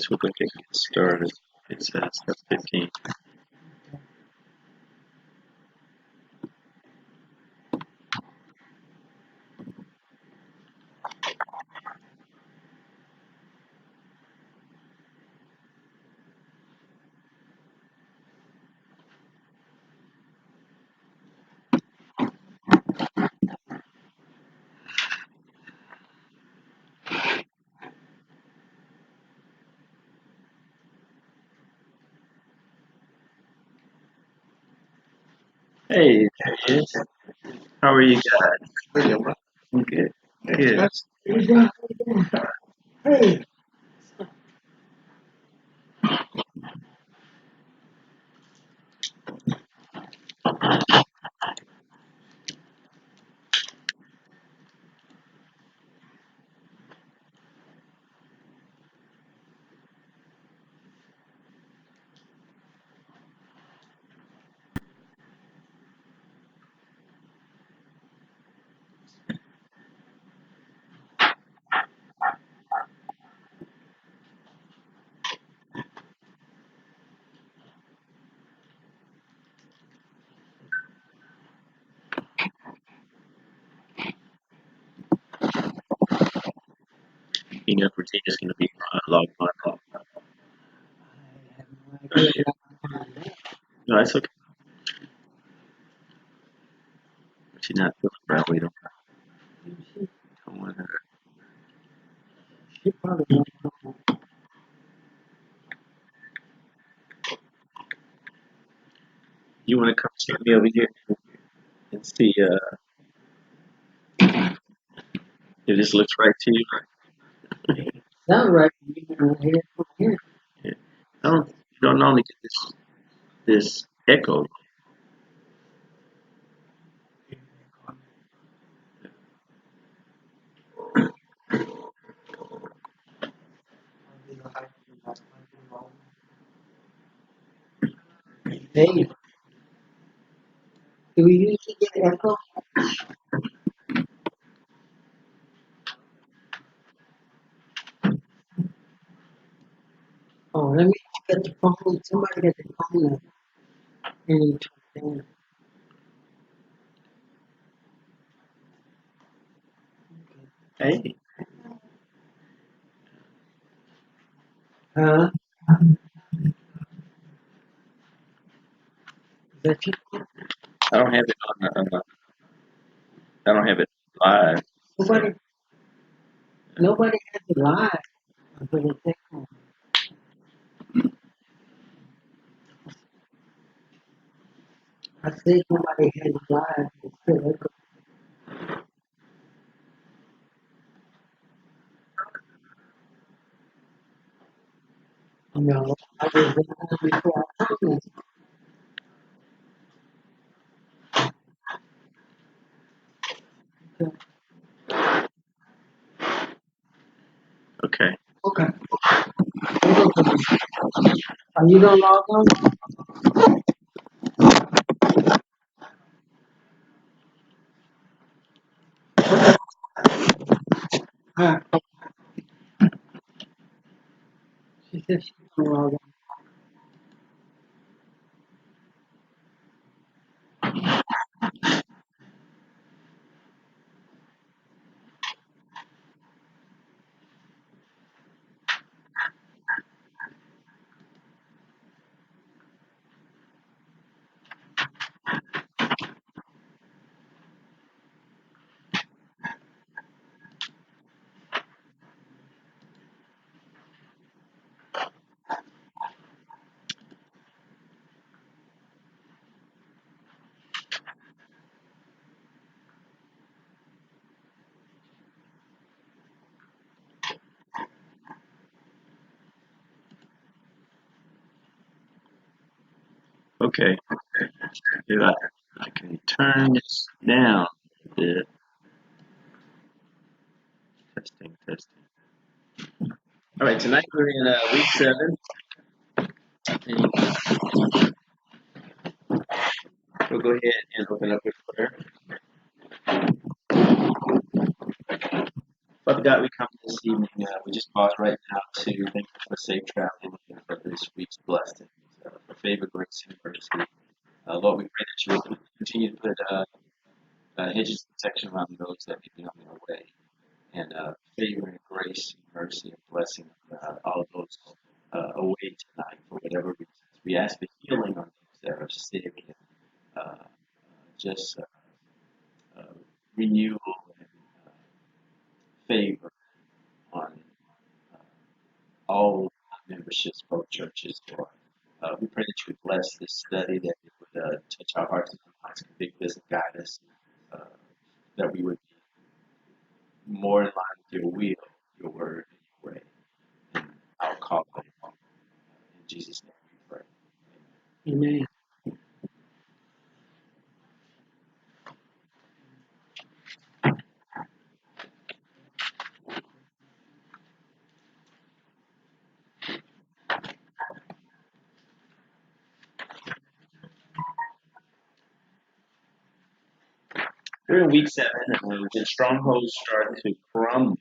guess we'll go ahead and get started. It's step 15. Hey, there he is. How are you guys? I'm good. Good. Hey, You know, Virginia's going to be logged on. I have no idea. No, that's okay. She's not feeling well. We don't want her. She probably don't know. You want to come check me over here and see if this looks right to you? Sound right. You can hear it from here. Yeah. You don't normally get this echo. Hey, do we usually get echo? Oh, let me get the phone. Somebody get the phone and turn it Hey, down. Huh? Is that you? I don't have it I don't have it live. So, Nobody, nobody has it live. But it's echo. I said nobody has it live. It's still echo. No, I was there before I commented. okay. Okay. Are you gonna log on? Huh? She said she's gonna log on. Okay. If I can turn this down a bit. Testing, testing. All right, tonight we're in week 7. And we'll go ahead and open up with prayer. Father God, we come this evening. We just pause right now to thank you for safe travel and for this week's blessings, for favor, grace, and mercy. Lord, we pray that you will continue to put hedges of protection around those that may be on their way, and favor and grace and mercy and blessing all of those away tonight for whatever reasons. We ask for healing on those that are sick and just uh, renewal and uh, favor on uh, all memberships, both churches. Lord. We pray that you would bless this study, that it would touch our hearts and our minds, convict us and guide us, uh, that we would be more in line with your will, your word, and your way, and our call. In Jesus' name we pray. Amen. We're in week 7, and the strongholds start to crumble.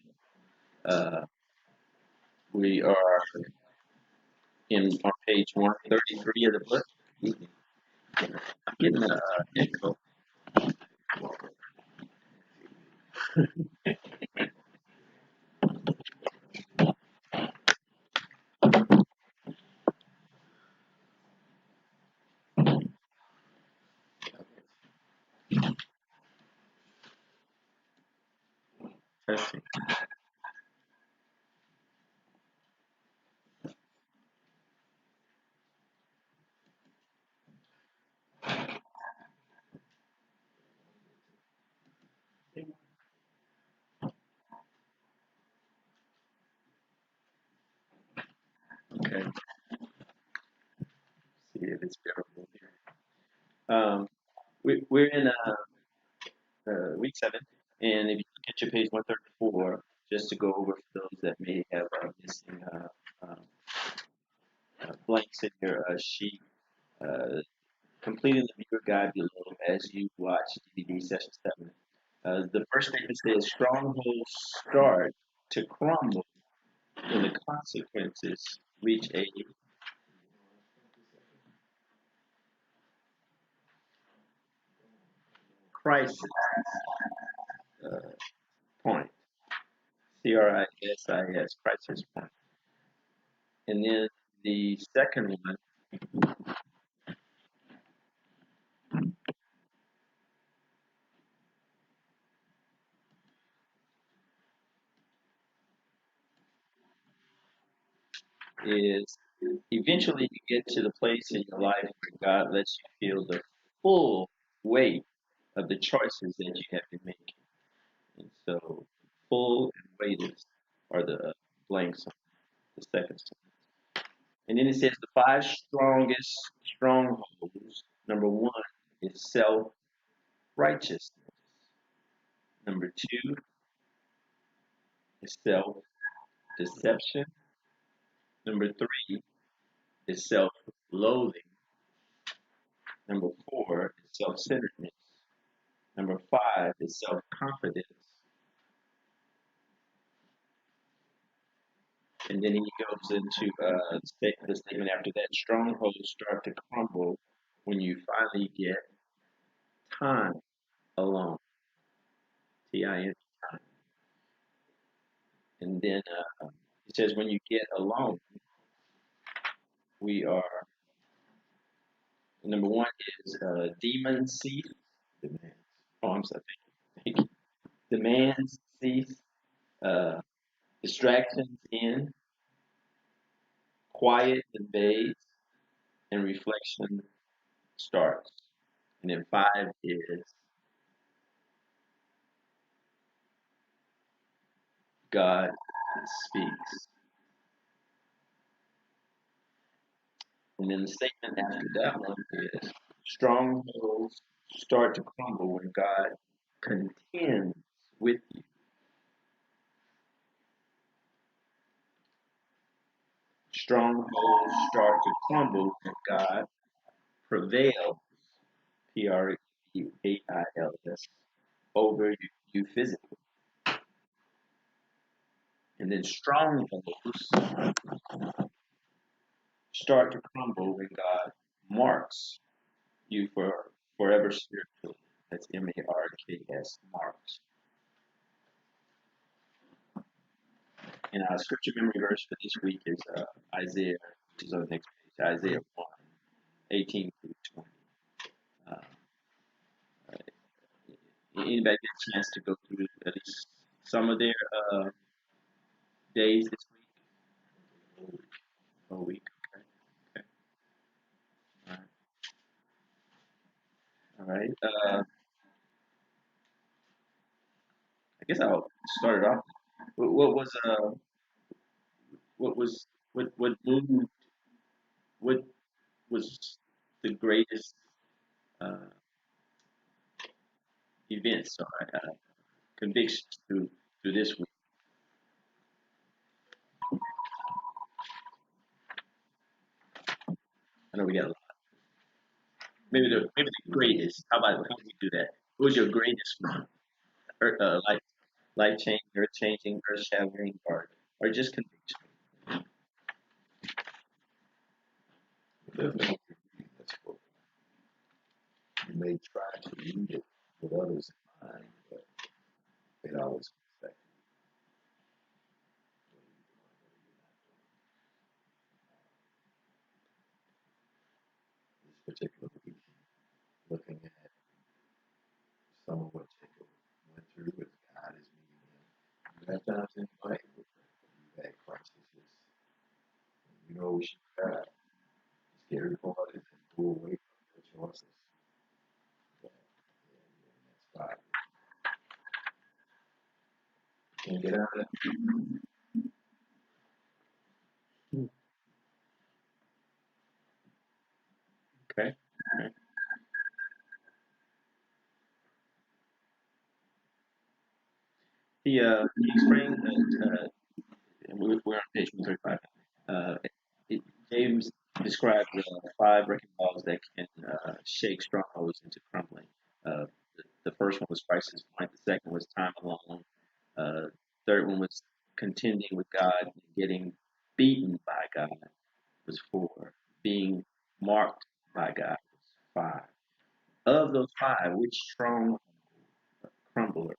Uh, we are on page 133 of the book. I'm getting an echo. Testing. Okay. See if it's bearable here. We're in week 7, and if you look at your page 134, just to go over for those that may have missing um, blanks in your sheet, uh, completing the viewer guide below as you watch DVD session 7. The first statement says strongholds start to crumble when the consequences reach a crisis uh, point. CRISIS, crisis point. And then the second one is eventually you get to the place in your life where God lets you feel the full weight of the choices that you have been making. And so, full and weighted are the blanks on the second sentence. And then it says the 5 strongest strongholds. Number 1 is self righteousness. Number 2 is self deception. Number 3 is self loathing. Number 4 is self centeredness. Number 5 is self confidence. And then he goes into the statement after that strongholds start to crumble when you finally get time alone. TIN, time. And then he says, when you get alone, we are, number 1 is demon cease. Demands. Oh, I'm sorry. Thank you. Demands cease. Uh, distractions end. Quiet invades. And reflection starts. And then 5 is God speaks. And then the statement after that one is strongholds start to crumble when God contends with you. Strongholds start to crumble when God prevails, Prevails, over you physically. And then strongholds start to crumble when God marks you for forever spiritually. That's MARKS, marks. And our scripture memory verse for this week is Isaiah, which is on the next page, Isaiah 1:18 through 20. Uh, Anybody get a chance to go through at least some of their days this week? Whole week. Okay. Okay. All right. All right. I guess I'll start it off. What was what moved what was the greatest uh, events or convictions through this week? I know we got a lot. Maybe the greatest. How do we do that? What was your greatest one? Life changing, earth shattering, or just conviction? Definitely reading this book. You may try to read it with others in mind, but it always comes back to what are you doing, what are you not doing. This particular week, looking at some of what Jacob went through as God is meeting him. You have times in life where you've had crises, and you know what you got. The scary part is that go away from your choices. But yeah, you're in that spot. You can't get out of that. Okay. Okay. He explained that and we're on page 135. Uh, it, James described five wrecking balls that can shake strongholds into crumbling. The first one was Christ's point. The second was time alone. Third one was contending with God and getting beaten by God was four. Being marked by God was five. Of those five, which strong crumblers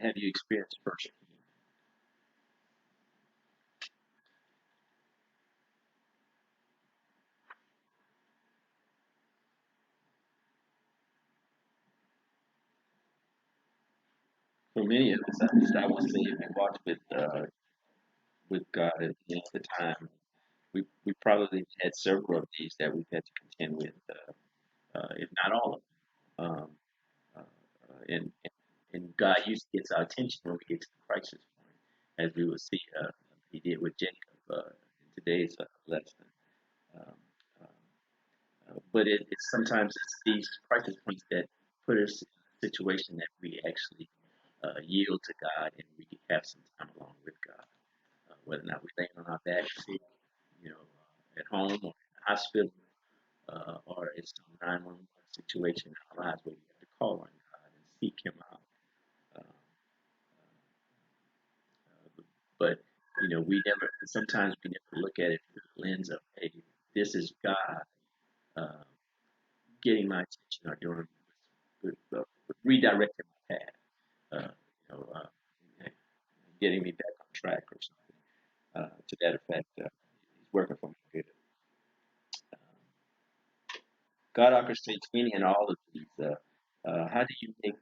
have you experienced first? For many of us, at least I would say, if we walked with God at the end of the time, we probably had several of these that we've had to contend with, if not all of them. Uh, and God usually gets our attention when we get to the crisis point, as we will see He did with Jacob in today's lesson. Um, uh, but sometimes it's these crisis points that put us in a situation that we actually yield to God and we have some time along with God. Whether or not we're laying on our back sick, at home or in the hospital, or it's some 911 situation in our lives where we have to call on God and seek Him out. Uh, but sometimes we never look at it through the lens of, hey, this is God uh, getting my attention or doing redirecting my path, uh, you know, uh, getting me back on track or something to that effect. He's working for my good. Um, God orchestrates any and all of these. How do you make?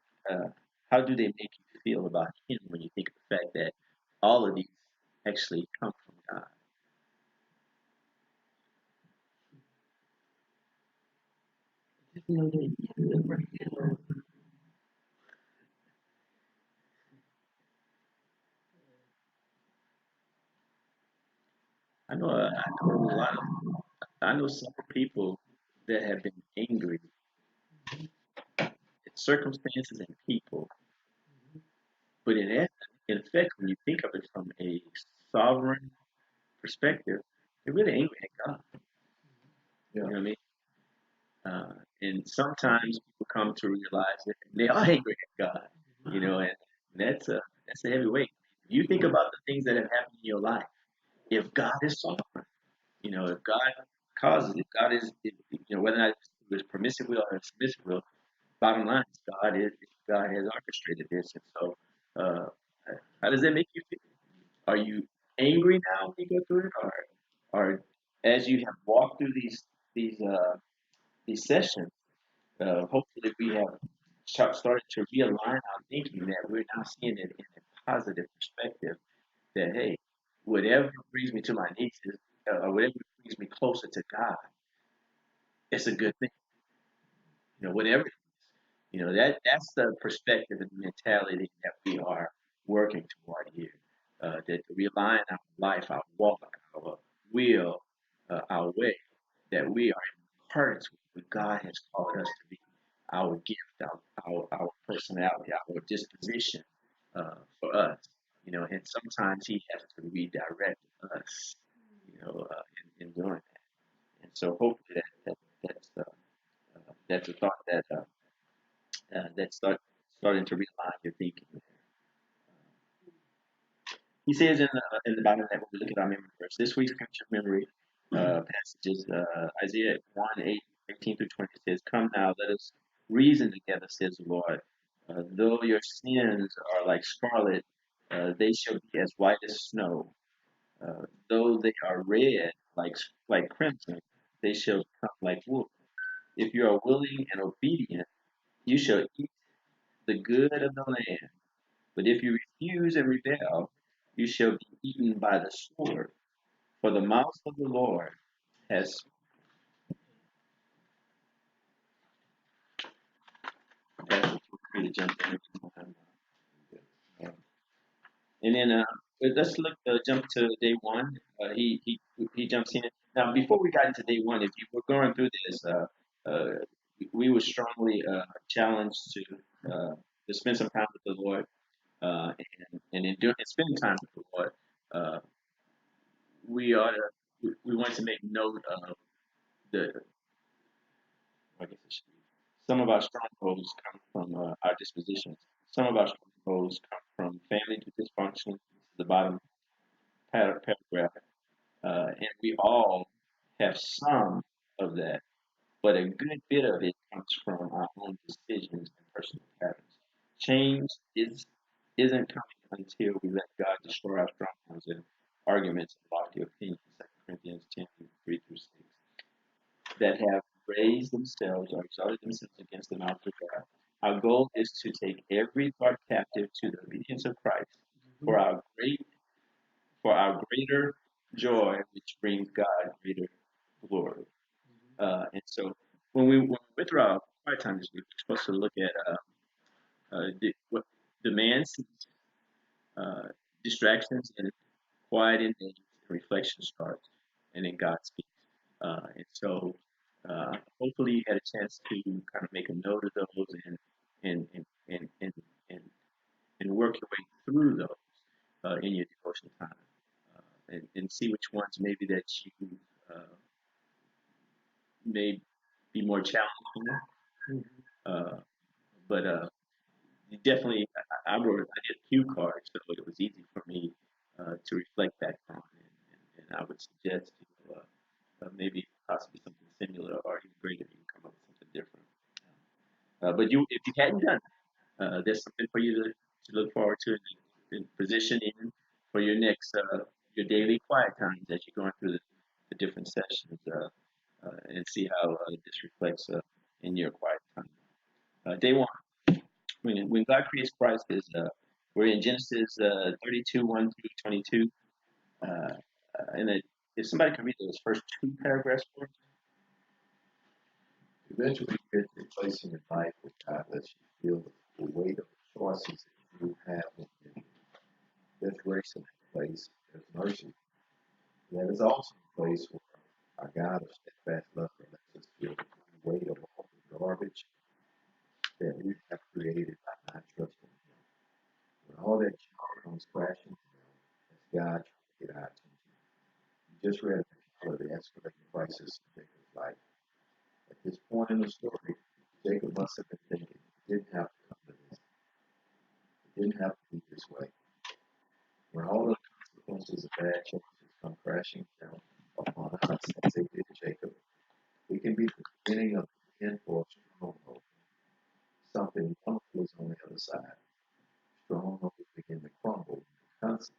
How do they make you feel about Him when you think of the fact that all of these actually come from God? Just know that you have the right hand. I know a lot of. I know some people that have been angry at circumstances and people, but in effect, when you think of it from a sovereign perspective, they're really angry at God. You know Yeah. what I mean? And sometimes people come to realize that they are angry at God, and that's a heavy weight You think about the things that have happened in your life. If God is sovereign, if God causes it, God is, whether or not it was permissive will or submissive will, bottom line is God has orchestrated this. And so, uh, how does that make you feel? Are you angry now when you go through it, or as you have walked through these sessions, hopefully we have started to realign our thinking that we're now seeing it in a positive perspective. That hey, whatever brings me to my knees, or whatever brings me closer to God, it's a good thing. Whatever that's the perspective and the mentality that we are working toward here. That to realign our life, our walk, our will, our way, that we are in accordance with what God has called us to be, our gift, our personality, our disposition for us. And sometimes He has to redirect us, in doing that. And so hopefully that's a thought that starting to realign your thinking. He says in the Bible that when we look at our memory verse, this week's scripture memory passages, Isaiah 1:18 through 20 says, "Come now, let us reason together," says the Lord. Though your sins are like scarlet, they shall be as white as snow. Though they are red like crimson, they shall become like wool. If you are willing and obedient, you shall eat the good of the land. But if you refuse and rebel, you shall be eaten by the sword. For the mouth of the Lord has passed me to jump in. And then let's jump to day one. He jumps in. Now, before we got into day one, if you were going through this, uh, we were strongly challenged to spend some time with the Lord, and in doing spending time with the Lord, uh, we ought to we want to make note of the I guess it should be. Some of our strongholds come from our dispositions. Some of our strongholds come from family dysfunction. This is the bottom paragraph. And we all have some of that, but a good bit of it comes from our own decisions and personal patterns. Change isn't coming until we let God destroy our strongholds and arguments and lofty opinions. 2 Corinthians 10:3 through 6 that have raised themselves or exalted themselves against the knowledge of God. Our goal is to take every thought captive to the obedience of Christ for our greater joy, which brings God greater glory. And so when we went through our quiet time this week, we're supposed to look at what demands, distractions, and quiet and reflection starts, and then God speaks. And so hopefully you had a chance to kind of make a note of those and and and and and, and work your way through those in your devotion time, and see which ones maybe that you may be more challenged with. But you definitely, I did a cue card, so it was easy for me to reflect back on, and I would suggest maybe possibly something similar or even greater. You can come up with something different. But if you hadn't done it, there's something for you to look forward to and position in for your next your daily quiet times as you're going through the different sessions, and see how this reflects in your quiet time. Day one, when God creates Christ, is we're in Genesis 32 1 through 22, and if somebody can read those first two paragraphs for us. Eventually, you get to a place in your life where God lets you feel the weight of the choices that you have within you. There's grace in that place. There's mercy. That is also a place where our God of steadfast love lets us feel the weight of all the garbage that we have created by not trusting Him. When all that junk comes crashing down, that's God trying to get our attention. You just read an account of the escalating crisis in Jacob's life. At this point in the story, Jacob must have been thinking, it didn't have to come to this. It didn't have to be this way. bad choices come crashing down upon us as they did Jacob. We can be the beginning of the end for a stronghold. Something wonderful is on the other side. Strongholds begin to crumble when the consequences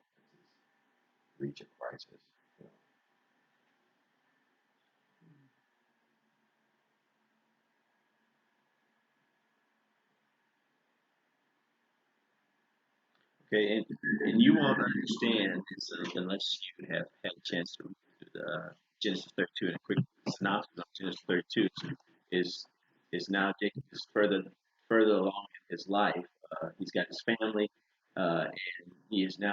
reach a crisis. You Okay, and you won't understand this unless you have had a chance to read through the Genesis 32. And a quick synopsis of Genesis 32 is is now Jacob is further along in his life. He's got his family, and he is now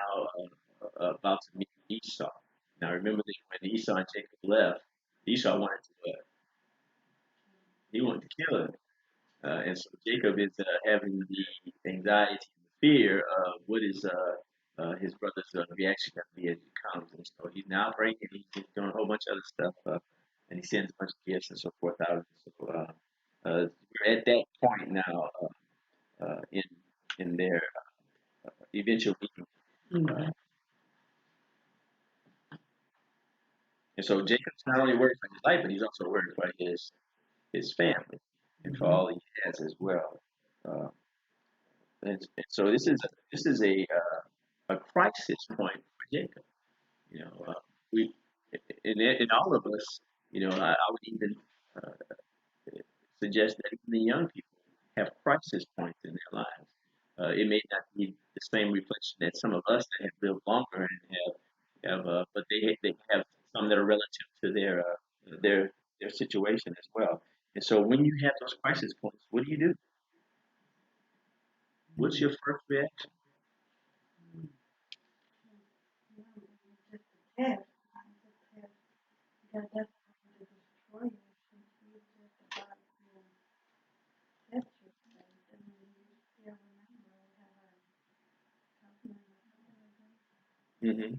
about to meet Esau. Now remember that when Esau and Jacob left, Esau wanted to he wanted to kill him. And so Jacob is having the anxiety and the fear of what is his brother's reaction going to be as he comes. And so he's now praying and he's doing a whole bunch of other stuff. And he sends a bunch of gifts and so forth out. So we're at that point now in their eventual meeting. Mm-hmm. And so Jacob's not only worried for his life, but he's also worried for his family and for all he has as well. Uh, and so this is a crisis point for Jacob. You know, we in all of us, I would even uh, suggest that even the young people have crisis points in their lives. It may not be the same reflection that some of us that have lived longer and have but they have some that are relative to their situation as well. And so when you have those crisis points, what do you do? What's your first reaction? Hmm.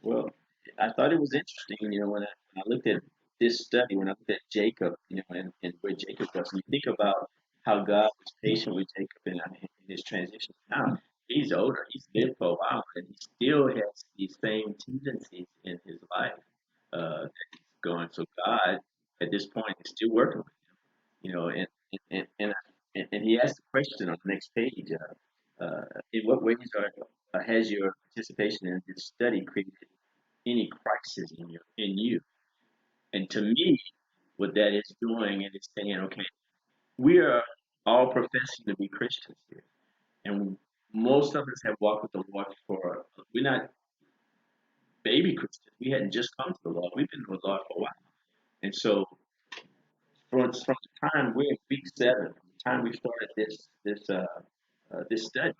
Well, I thought it was interesting, when I looked at this study, when I looked at Jacob, and where Jacob was, and you think about how God was patient with Jacob in his transition. Now, he's older, he's lived for a while, and he still has these same tendencies in his life that he's going. So God, at this point, is still working with him, and, and, and he asked the question on the next page, in what ways has your participation in this study created any crisis in you. And to me, what that is doing, and it's saying, okay, we are all professing to be Christians here, and most of us have walked with the Lord for. We're not baby Christians. We hadn't just come to the Lord. We've been with the Lord for a while, and so from the time we're in week 7, from the time we started this study,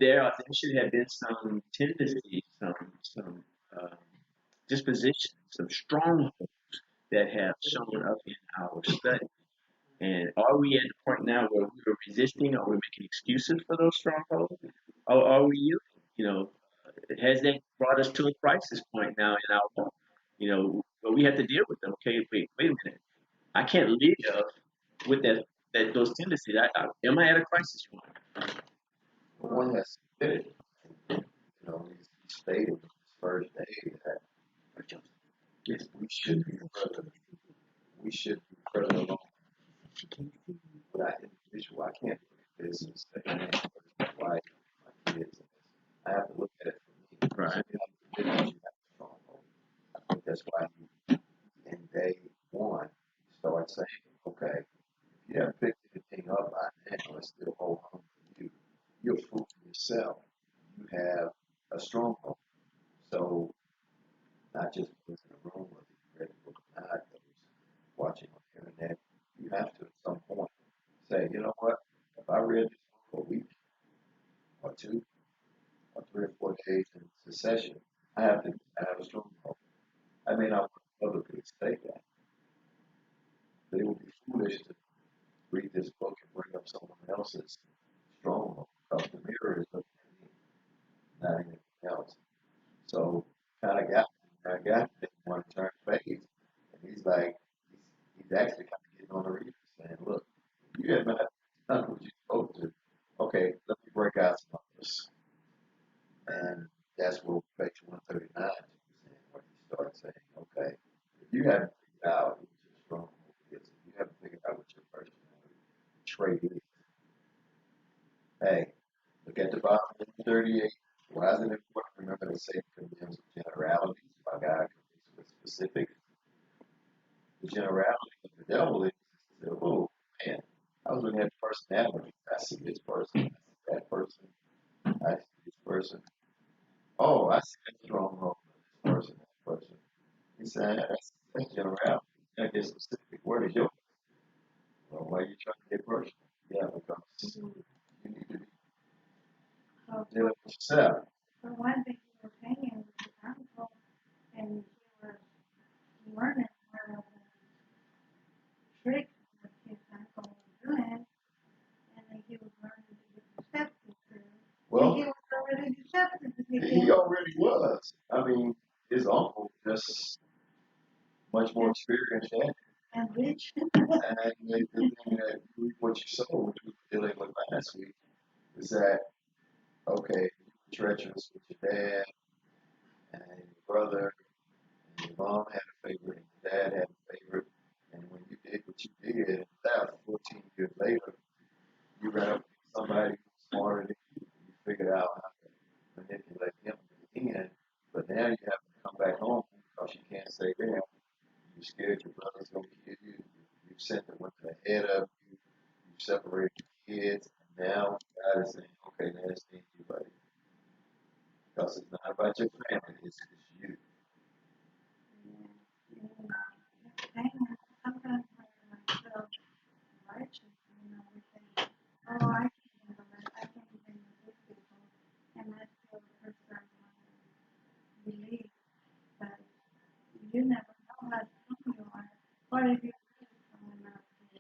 there should have been some tendencies, some um, dispositions, some strongholds that have shown up in our study. And are we at the point now where we're resisting or we're making excuses for those strongholds? Or are we yielding? Has that brought us to a crisis point now in our walk? But we have to deal with them. Okay, wait a minute. I can't live with those tendencies. Am I at a crisis point? know, one has admitted, he stated in his first day that Yes. we should be further along with our individual. I can't look at this and say, man, where's my wife, my kids? I have to look at it for me. Right. So you have to admit that you have a stronghold. I think that's why you, in day 1, start saying, okay, if you haven't picked anything up by now, it's still hold on for you. You're a fool for yourself. You have a stronghold. So not just those in the room, whether you read the book or not, those watching on the internet, you have to at some point say, session, I have to have a stronghold. I may not want to publicly state that, but it would be foolish to read this book and bring up someone else's stronghold because the mirror is looking at me, not anything else. So kind of got me. I got me one turn phase, and he's like, he's actually kind of getting on the reader saying, look, you have not done what you're supposed to. Okay, let me break out some numbers. And that's what page 139 is saying, where he starts saying, okay, if you haven't figured out what your stronghold is, if you haven't figured out what your personality trait is, hey, look at the bottom of 38. Why is it important to remember that Satan condemns generalities by God convicts with specifics? The generality of the devil is, oh man, I was looking at the personality. I see this person, I see that person, I see this person. Oh, I see that stronghold of this person, that person. He said, that's generality. You gotta get specific. Where is your, well, why are you trying to get personal? Yeah, because you need to be dealing with yourself. For one thing, he was hanging with his uncle, and he was learning how to trick that his uncle was doing, and then he was learning to be deceptive too. Well, and he was already deceptive. he already was. I mean, his uncle just much more experienced than him. And rich. And the thing that you reap what you sow, which we were dealing with last week, is that okay, you were treacherous with your dad and your brother, and your mom had a favorite, and your dad had a favorite, and when you did what you did, and that 14 years later, you ran up against somebody who's smarter than you. You figured out how to manipulate him in the end, but now you have to come back home because you can't stay there. You're scared your brother's gonna kill you. You sent the one ahead of you. You separated your kids, and now God is saying, okay, now it's me, you, buddy. Because it's not about your family, it's you. Sometimes I feel righteous, we think, oh, I can't handle it. I can't handle these people. And I still hurt my belief. But you never know how strong you are. What if you're really strong enough to,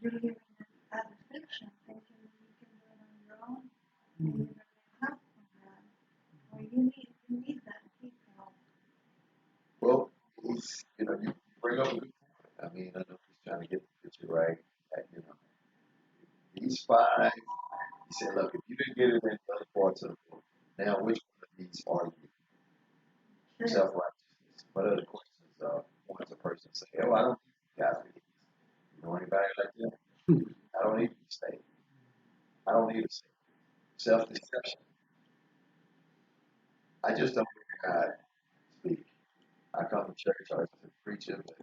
you're living as a fiction, thinking you can do it on your own, and you don't need help from that. Or you need that people. Well, you bring up a good point. I mean, I know he's trying to get the picture right. These five, he said, look, if you didn't get it in the other parts of the book, now which one of these are you? Self-righteousness. What other questions wants a person to say, oh, I don't need guys with these. You know anybody like that? I don't need to be saved. I don't need to say self-deception. I just don't hear God speak. I come to church, I listen to the preacher, but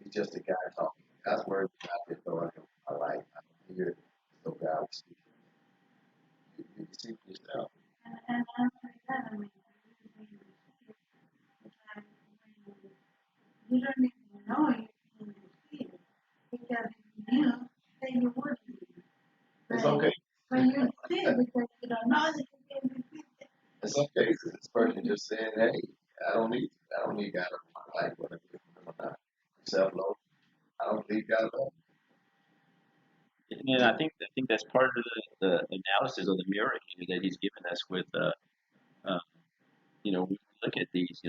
he's just a guy talking. God's word is not the authority of my life. I don't hear it. So God will speak. You see for yourself. And not only that, I mean, it's like when you don't even know you can receive it. Because if you knew, then you would be. It's okay. But you see it because you don't know that you can receive it. In some cases, this person just saying, hey, I don't need God in my life, whether I'm not self-love. I don't need God alone. And I think that's part of the analysis of the mirror here that he's given us with uh, when we look at these,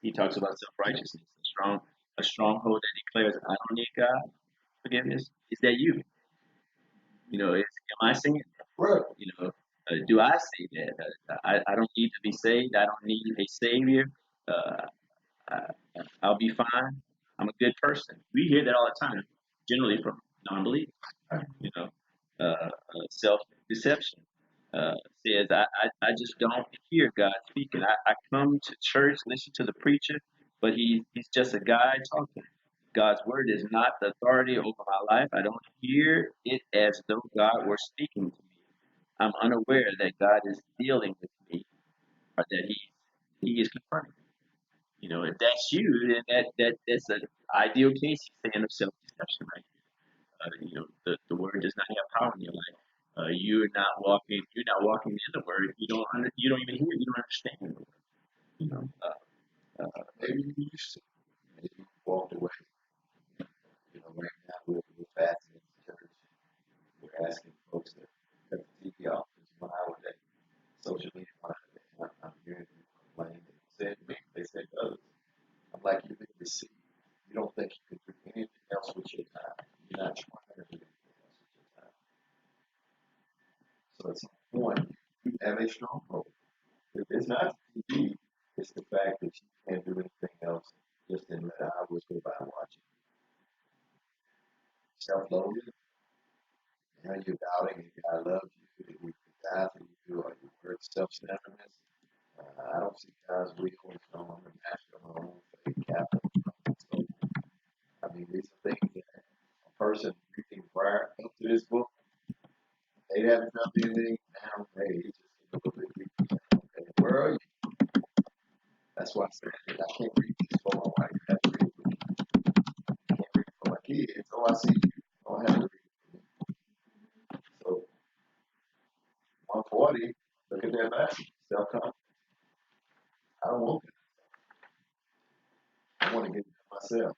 he talks about self righteousness, a stronghold that declares I don't need God forgiveness. Is that you? Am I saying that? Right. Do I say that? I don't need to be saved. I don't need a savior. Uh, I, I'll be fine. I'm a good person. We hear that all the time, generally from non-believers. You know, self-deception says I just don't hear God speaking. I come to church, listen to the preacher, but he's just a guy talking. God's word is not the authority over my life. I don't hear it as though God were speaking to me. I'm unaware that God is dealing with me or that he is confronting me. If that's you, then that's an ideal case he's saying of self-deception, right? The word does not have power in your life. You're not walking in the word. You don't even hear it. You don't understand the word. You know, Maybe you used to. Maybe you walked away. Right now we're fasting in the church. We're asking folks to cut the TV off. It's 1 hour a day. Social media 1 hour a day. I'm hearing people complain. They said to me, they said to others. I'm like, you've been deceived. You don't think you can do anything else with your time. You're not trying to do anything else with your time. So at some point, you have a stronghold. If it's not the TV, it's the fact that you can't do anything else just in let hours go by watching. Self-loathing, now you're doubting if God loves you, that He can die for you, or you hurt self-centeredness. I don't see God's will, so I'm a master of my own fate, captain. So, I mean, these are things that a person reading prior up to this book, they haven't felt anything. Now, hey, it's just a little bit deeper. Okay, where are you? That's why I said I can't read this for my wife. I have to read it for me. I can't read it for my kids. Oh, I see you. Oh, I have to read it for me. So 140, look at that back. Self-confidence. I don't want that. I want to get it myself.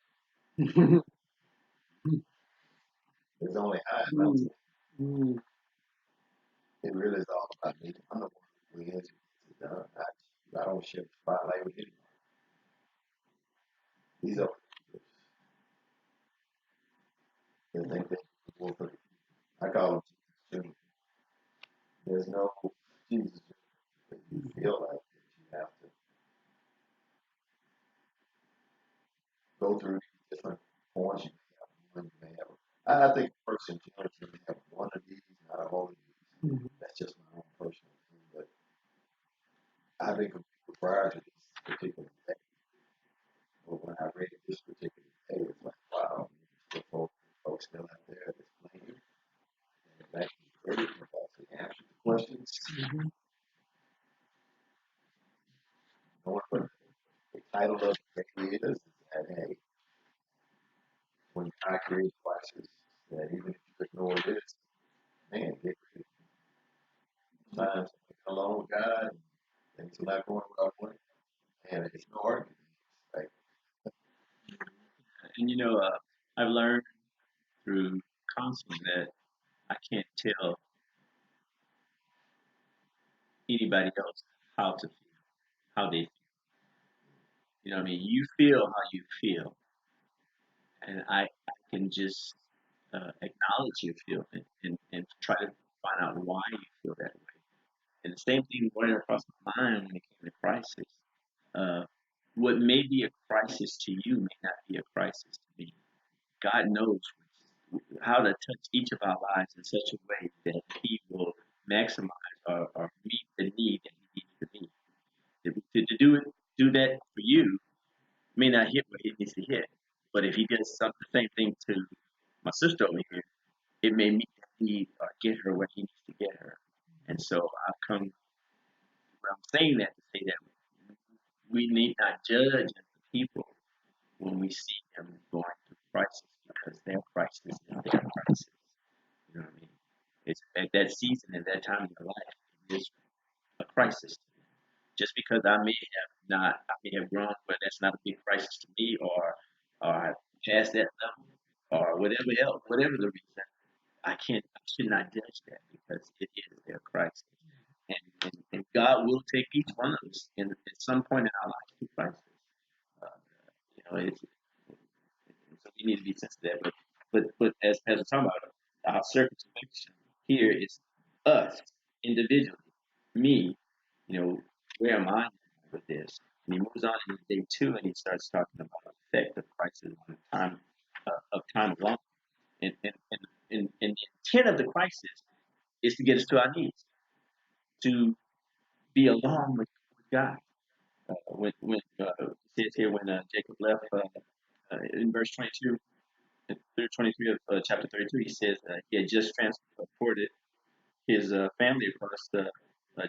It's only high enough. It really is all about me. I'm the one who wins and gets it done. I don't share the spotlight with anyone. These are the things that people for. I call them Jesus Junior. There's no Jesus Junior that you feel like that you have to go through these different points. You may have one, you may have. I think a person generally can have one of these, not all of these. That's just my own personal thing. But I've been confused prior to this particular day. But when I read this particular day, it's like, wow, the folks still out there that's playing. And it's actually great if actually answer the questions. Knowing what the title of the day is that, hey, when God creates classes, that even if you ignore this, man, get ready. Sometimes alone with God, and things are not going well for and it's no argument. Like, and I've learned through counseling that I can't tell anybody else how to feel, how they feel. You know what I mean? You feel how you feel, and I can just acknowledge your feeling and try to find out why you feel that way. And the same thing running across my mind when it came to crisis. Uh, what may be a crisis to you may not be a crisis to me. God knows how to touch each of our lives in such a way that He will maximize or meet the need that He needs to meet. To do that for you may not hit what He needs to hit, but if He does the same thing to my sister over here, it may meet that need or get her where He needs to get her. And so I've come. I'm saying that to say that we need not judge as the people when we see them going through crisis because their crisis is their crisis. You know what I mean? It's at that season, at that time in your life, it is a crisis. Just because I may have grown, but that's not a big crisis to me, or I passed that level, or whatever else, whatever the reason, I should not judge that because it is their crisis. And God will take each one of us at some point in our lives through crisis. Uh, it's so we need to be sensitive. But as we're talking about our circumspection here is us individually, me. You know, where am I with this? And he moves on in day two, and he starts talking about the effect of crisis on time of time alone. And the intent of the crisis is to get us to our knees, to be alone with God. It says here when Jacob left in verse 22 through 23 of chapter 32, he says he had just transported his family across the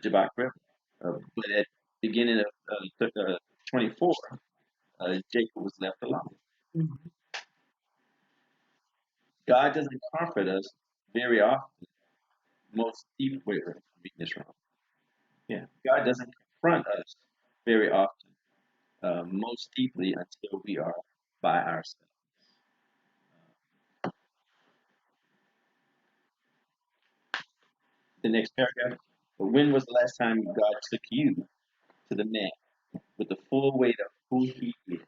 Jabbok River. But at the beginning of 24, Jacob was left alone. God doesn't comfort us very often most deep. Wait, I'm reading this wrong. Yeah, God doesn't confront us very often, most deeply until we are by ourselves. The next paragraph. But when was the last time God took you to the mat with the full weight of who He is?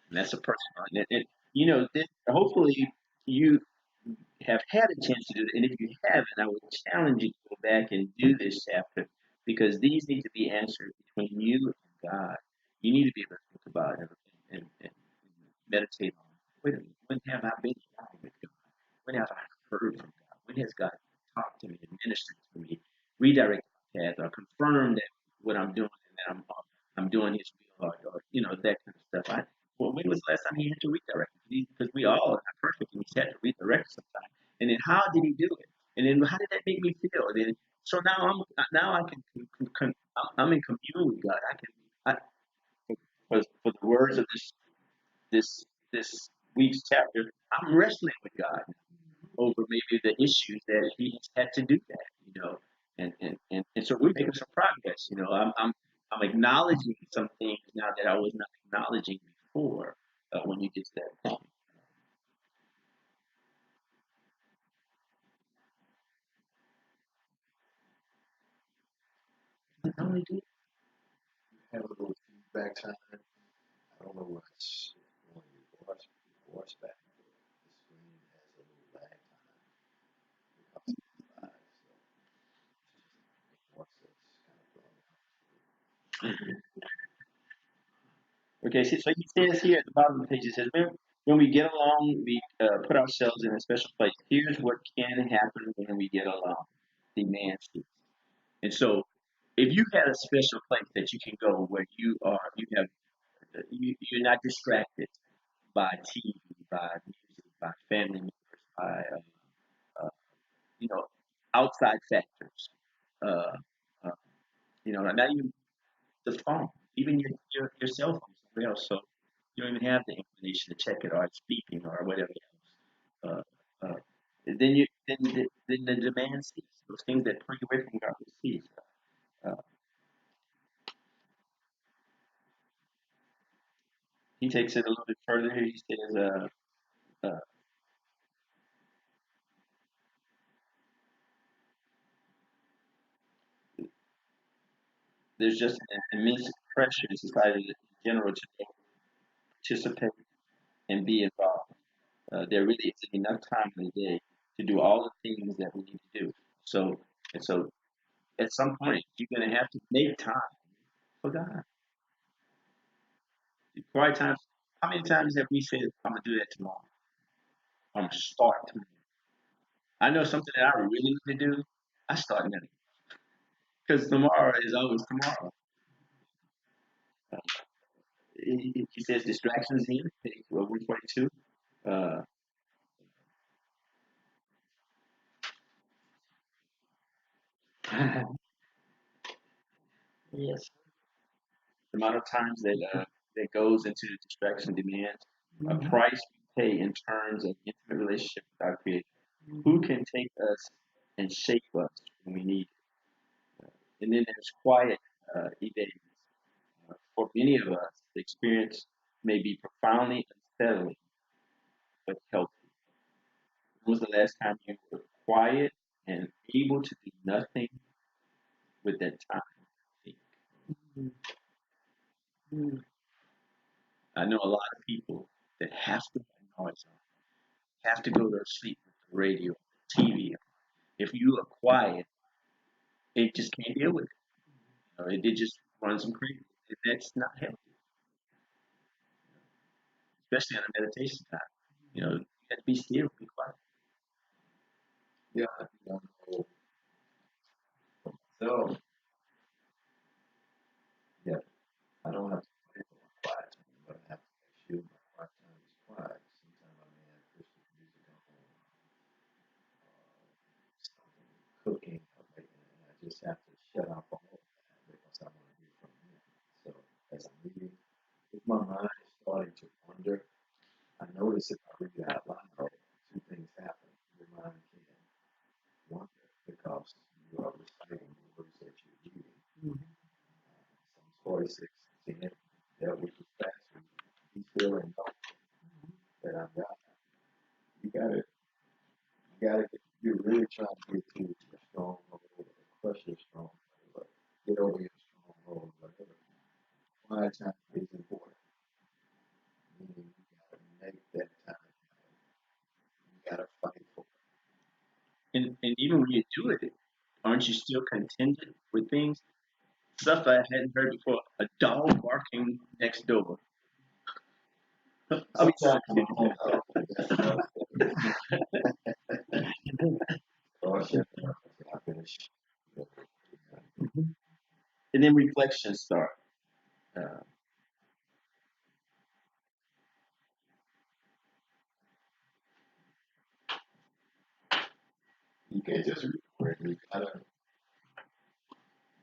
And that's a personal. Hopefully you have had a chance to do it. And if you haven't, I would challenge you to go back and do this chapter because these need to be answered between you and God. You need to be able to think about it and meditate on. Wait a minute, when have I been walking with God? When have I heard from God? When has God talked to me and ministered to me, redirected my path, or confirmed that what I'm doing and that I'm doing His will, or that kind of stuff. Well, when was the last time He had to redirect? Because we all are not perfect, and He's had to redirect sometimes. And then how did He do it? And then how did that make me feel? And then so now I can I'm in commune with God. For the words of this week's chapter, I'm wrestling with God over maybe the issues that He has had to do that. And so we're making some progress. I'm acknowledging some things now that I was not acknowledging before. When you get to that point, I only do. Have a little feedback time. I don't know what's when you watch back. The screen has a little lag time because it's live, so once it's kind of going Okay, so he says here at the bottom of the page, he says, when we get along, we put ourselves in a special place. Here's what can happen when we get along. Demand cease. And so, if you had a special place that you can go where you're not distracted by TV, by music, by family members, by you know outside factors, uh, uh, not even the phone, even your cell phone somewhere else. So you don't even have the inclination to check it or it's beeping or whatever else. Then the demand cease. Those things that pull you away from God will cease. Uh, he takes it a little bit further here. He says, uh, there's just an immense pressure in society in general to participate and be involved. There really isn't enough time in the day to do all the things that we need to do. So at some point, you're going to have to make time for God. Quiet times. How many times have we said, "I'm gonna do that tomorrow. I'm gonna start tomorrow." I know something that I really need to do. I start now because tomorrow is always tomorrow. Uh, he says distractions here, page 142. Uh, the Yes. amount of times that goes into distraction demands a Mm-hmm. price we pay in terms of intimate relationship with our Creator. Who can take us and shape us when we need it? And then there's quiet events. For many of us, the experience may be profoundly unsettling but healthy. When was the last time you were quiet and able to do nothing with that time? Mm-hmm. I know a lot of people that have to have noise on, have to go to sleep with the radio, TV. If you are quiet, it just can't deal with it. It just runs them crazy. And that's not healthy, especially on a meditation time. You have to be still, be quiet. yeah, I think I know for myself. Yeah, I don't have to pray for my quiet time, but I have to make sure my quiet time is quiet. Sometimes I may have Christian music on, something cooking, or making, and I just have to shut off all of that because I want to hear from Him. So as I'm reading, if my mind is starting to wander, I notice if I read it out loud, two things happen. Either 46, 10, dealt with this past week. He's feeling no that I'm God. You gotta get, you're really trying to get to your stronghold, or crush your stronghold, or get over your stronghold, whatever. Quiet time is important. Meaning you gotta make that time. You gotta fight for And even when you do it, aren't you still contented with things? Stuff I hadn't heard before. A dog barking next door. it. I'll be so Sometimes my own dog, that's oh shit, I finish. and then reflections start. Uh, You can't just read it. You gotta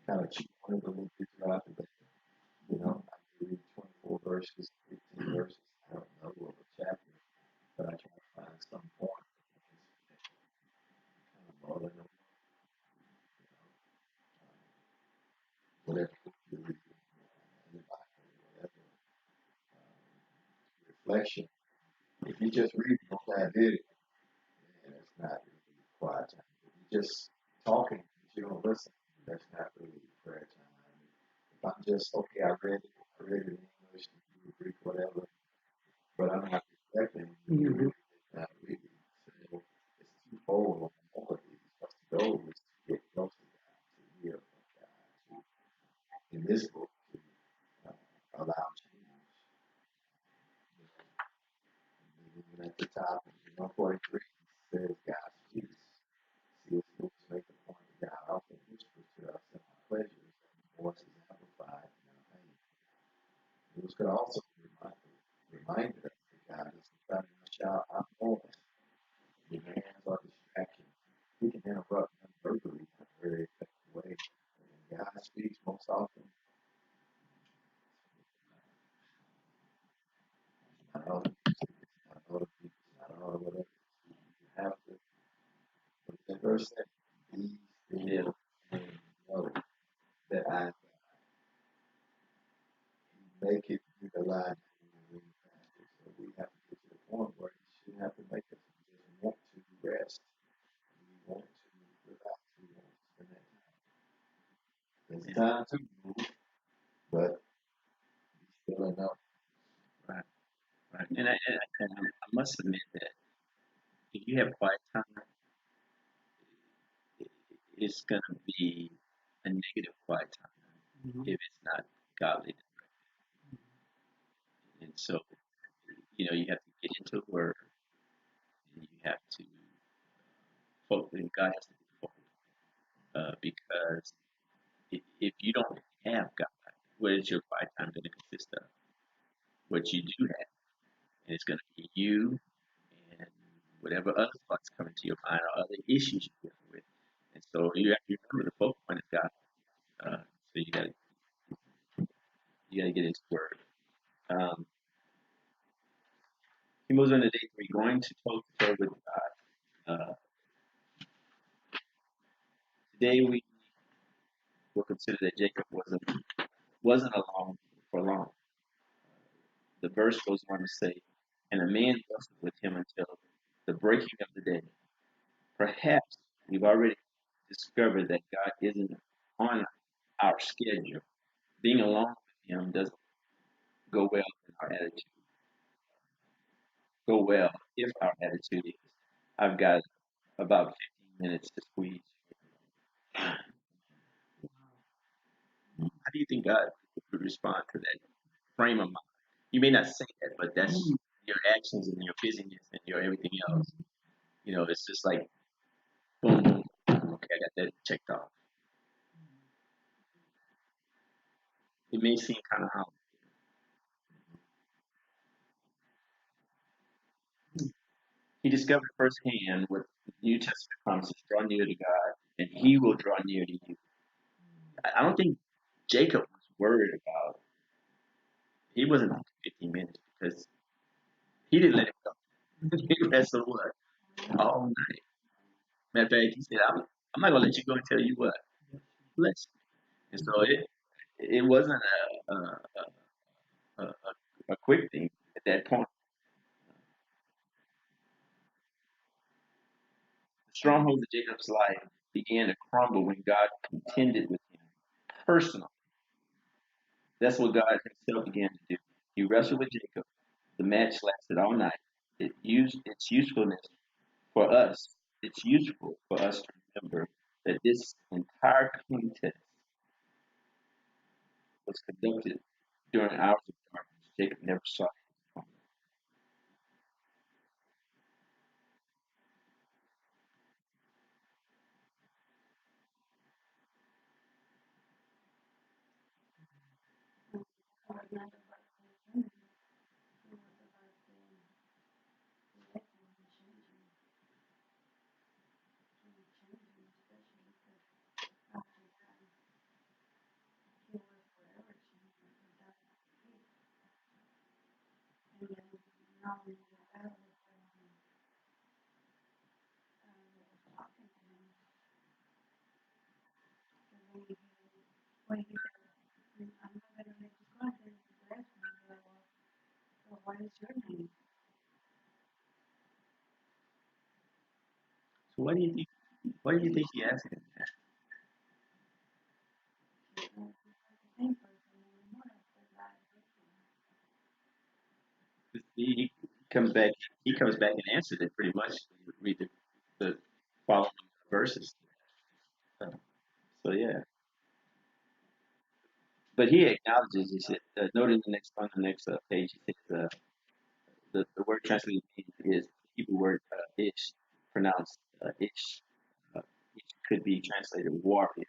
kind of cheat on it a little bit throughout the day. You know, I can read 24 verses, 15 verses, I don't know, of a chapter, but I try to find some point kind of mulling over, whatever book you're reading, in the Bible, whatever. Reflection. If you just read it, okay, I did it, and it's not really quiet time. If you just talking, but you don't listen, that's not really prayer time. If I'm just, okay, I read it in English, in Greek, whatever, but I'm not reflecting, not really. So it's twofold on all of these. But the goal is to get close to God, to hear from God, to, in this book, to allow change. Even at the top, in 143, it says God's peace. C.S. Lewis make the point that God often whispers to us in our pleasures, and the voice is amplified in our pain. Lewis could also remind us that God doesn't try to shout out noise, demands, or distractions. He can interrupt them verbally in a very effective way. And God speaks most often, not all the music, not all the people, not all the whatever. You have to, but that verse said, these yeah. things and know that I make it through the line and faster. So we have to get to the point where it shouldn't have to make us just want to rest. We want to relax. We want to spend that time. It's Yeah. time to move, but we still enough. Right. Right. And I must admit that if you have quiet time, it, it's going to be a negative quiet time if it's not godly. And so, you have to get into the word and you have to focus, and God has to be focused. Because if you don't have God, what is your quiet time going to consist of? What you do have, and it's going to be you and whatever other thoughts come into your mind or other issues you're dealing with. And so you have to remember the focal point is God. So you got to get into the word. Um, he moves on to day three, going to toe with God. Today we will consider that Jacob wasn't alone for long. The verse goes on to say, and a man wrestled with him until the breaking of the day. Perhaps we've already discovered that God isn't on our schedule. Being alone with Him doesn't go well in our attitude. Go well if our attitude is, I've got about 15 minutes to squeeze. How do you think God would respond to that frame of mind? You may not say that, but that's your actions and your busyness and your everything else. It's just like boom, boom, boom. Okay, I got that checked off. It may seem kind of humble. He discovered firsthand what the New Testament promises: draw near to God, and He will draw near to you. I don't think Jacob was worried about. He wasn't on 15 minutes because he didn't let it go. He wrestled what all night. Matter of fact, he said, "I'm not gonna let you go and tell you what. Bless you." And so it wasn't a, a quick thing at that point. The strongholds of Jacob's life began to crumble when God contended with him personally. That's what God Himself began to do. He wrestled with Jacob. The match lasted all night. It used its usefulness for us. It's useful for us to remember that this entire contest was conducted during hours of darkness. Jacob never saw it. So it was not about the women, it was about the lesson and changing, especially because after that, he was forever changing without peace. And then not only that, was talking to him, because when he said, I'm not going to let you go until you bless me, well, what is your name? So what do you think? What do you think He asked him? She said, he's not the same person anymore after that. He comes back. He comes back and answered it pretty much. You read the following verses. So yeah, but he acknowledges. He said, note in the next on the next page. He says the word translated is the Hebrew word ish, pronounced ish. It could be translated warrior.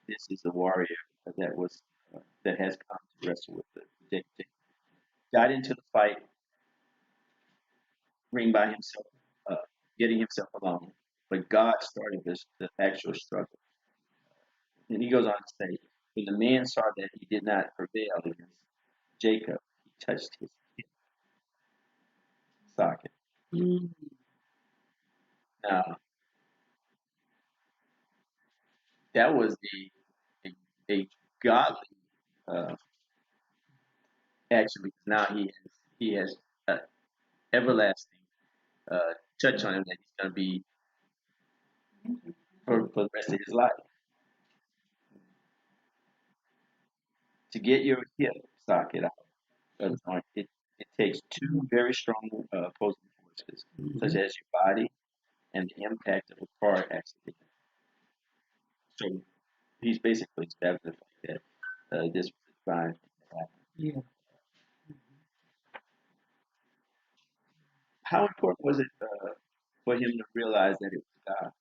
This is the warrior that has come to wrestle with the got into the fight, ring by himself, uh, getting himself alone. But God started the actual struggle. And he goes on to say, when the man saw that he did not prevail against Jacob, he touched his hip socket. Mm. Now, that was a godly action because now he has everlasting touch on him that he's going to be for the rest of his life. To get your hip socket out of the joint, it takes two very strong opposing forces, such Mhm. as your body and the impact of a car accident. So he's basically establishing that this was a divine thing that happened. Yeah. How important was it for him to realize that it was God?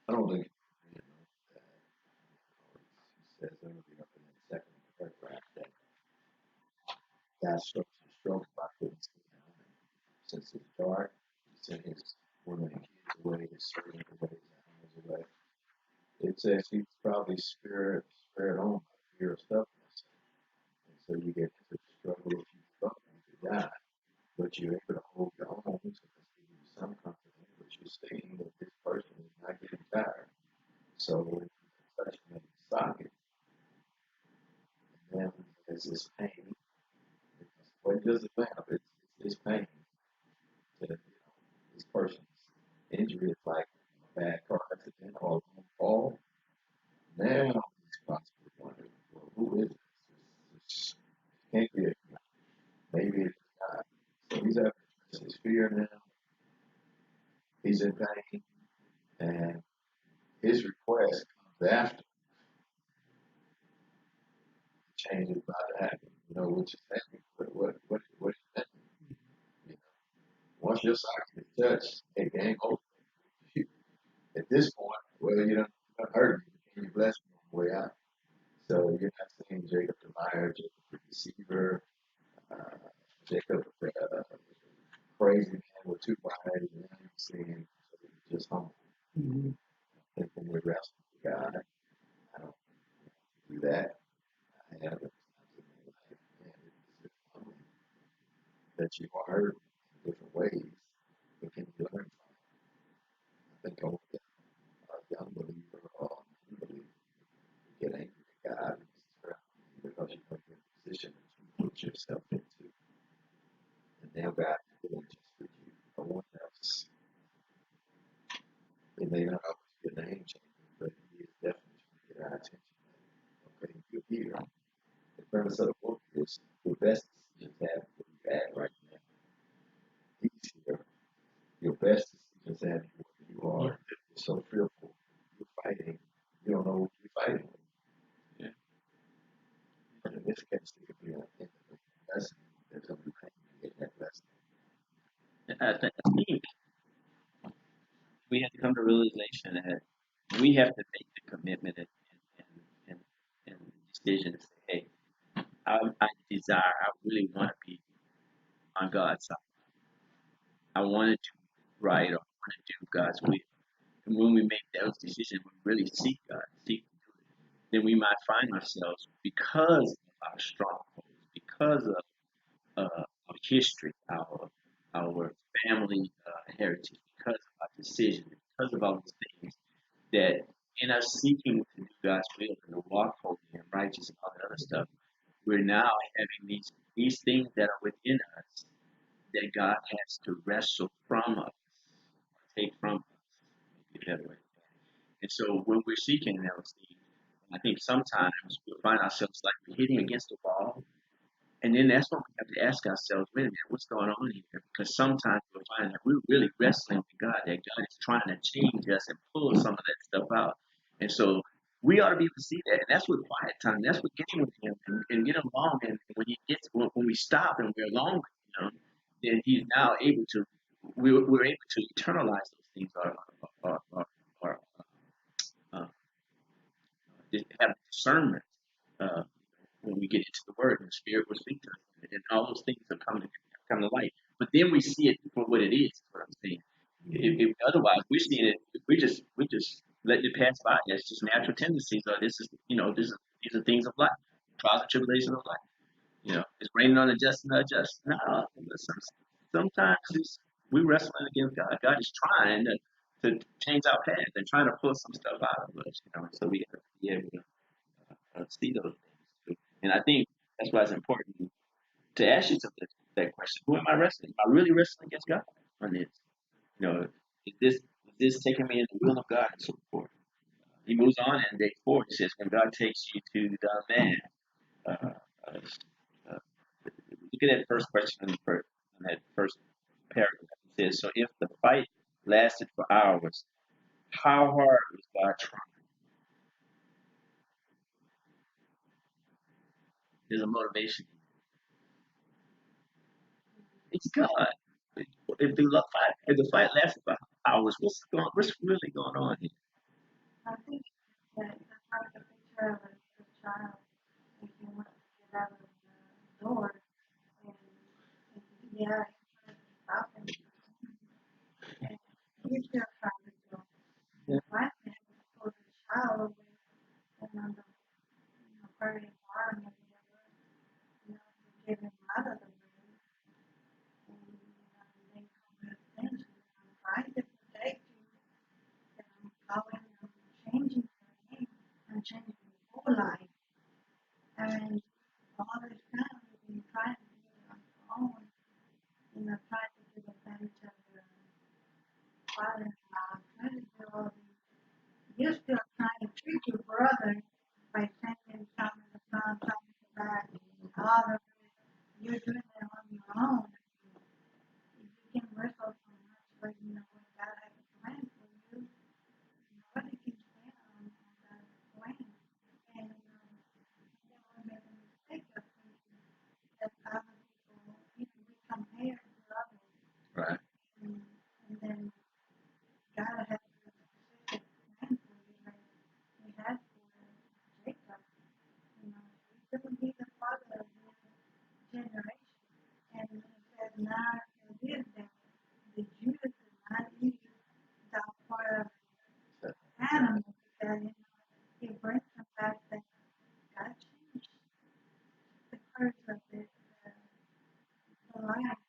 I don't think, you know, that, he says earlier up in that second paragraph that God starts to struggle by couldn't see him. And since it's dark, he sent his women and kids away, his servants away, his animals away. It says he was probably spared on by fear of stubbornness. And so you get into the struggle if you thought you could die, but you're able to hold your own, so that's giving you some confidence, but you're seeing that this person is not getting tired. So when you touch him in the socket, and then there's this pain, because what does it matter? It's this pain to, this person's injury is like a bad car accident or a long fall. Now he's possibly wondering, well, who is this? This can't be it. Maybe it's God. So he's having his fear now. He's in pain, and his request comes after the change is about to happen. You know, which is happening. What is happening? You know, once your socket is touched, it game over. At this point, well, you don't hurt me. Can you bless me on the way out? So you're not seeing Jacob the liar, Jacob the deceiver, uh, Jacob the crazy man with two wives, and now you're seeing just humble. Mhm. And when we wrestle with God, I don't do that. I have it in my life, and it's humbling that you are hurt in different ways, but can you learn from it? I think over unbeliever or unbeliever, you get angry at God and because you know your position that you put yourself into. And now God is doing just for you, no one else. It may not always be a name changer, but He is definitely trying to get our attention. Okay, you're here. The premise of the book is your best decisions have where you're at right now. He's here. Your best decisions have you where you are. You're so fearful. You're fighting. You don't know what you're fighting with. Yeah. But in this case, it could be an intimate lesson. There's a pain in that lesson. I think we have to come to realization that we have to make the commitment and, and decision to say, hey, I desire, I really want to be on God's side. I want to do right, or I want to do God's will. And when we make those decisions, we really seek God, seek to do it. Then we might find ourselves, because of our strongholds, because of our history, our family heritage, because of our decisions, because of all these things, that in us seeking to do God's will and to walk holy and righteous and all that other stuff, we're now having these things that are within us that God has to wrestle from us, take from us, maybe a better way. And so when we're seeking those things, I think sometimes we'll find ourselves like we're hitting against the wall. And then that's when we have to ask ourselves, wait a minute, what's going on here? Because sometimes we'll find that we're really wrestling with God, that God is trying to change us and pull some of that stuff out. And so we ought to be able to see that. And that's what quiet time, that's what getting with Him and get along. And when He gets, when we stop and we're alone with Him, then He's now able to, we're able to internalize those things or uh, have discernment. Uh, when we get into the Word and the Spirit will speak to us, and all those things will come to light. But then we see it for what it is. What I'm saying. If otherwise we're seeing it, we just letting it pass by. It's just natural tendencies. Or this is these are things of life, trials and tribulations of life. It's raining on the just and the unjust. No, sometimes we wrestling against God. God is trying to change our path and trying to pull some stuff out of us. So we have to be able to see those things too. And I think that's why it's important to ask yourself that question: who am I wrestling? Am I really wrestling against God on this? Is this taking me in the will of God and so forth? He moves on in day 4. He says, when God takes you to the man, uh, uh, uh, look at that first question in that first paragraph. It says, so if the fight lasted for hours, how hard was God trying? There's a motivation. It's God. If the fight lasted for hours, what's really going on here? I think that it's like a picture of a little child if you want to get out of the door and yeah, you try to stop him and he's still trying to go. Yeah. Right now, pull the child away and under very environment, whatever, to get him out of the room and then come to attention. I'm trying to protect you and I'm calling, I'm changing your name, I'm changing your whole life. And all this time we've been trying to do it on our own, trying to give advantage of the father-in-law, trying to do all these. You're still trying to treat your brother by sending something to front, something to back, all the you're doing it on your own. If you can wrestle so much, but when God has a plan for you, nobody can stand on God's plan. And then we make a mistake of thinking that other people, we compare to others. Right. And then God has a specific plan for you, like He had for Jacob. He couldn't be the father of his generation. And He said, now it is that the Jews did not eat the part of animals because it brings them back that God changed the curse of the life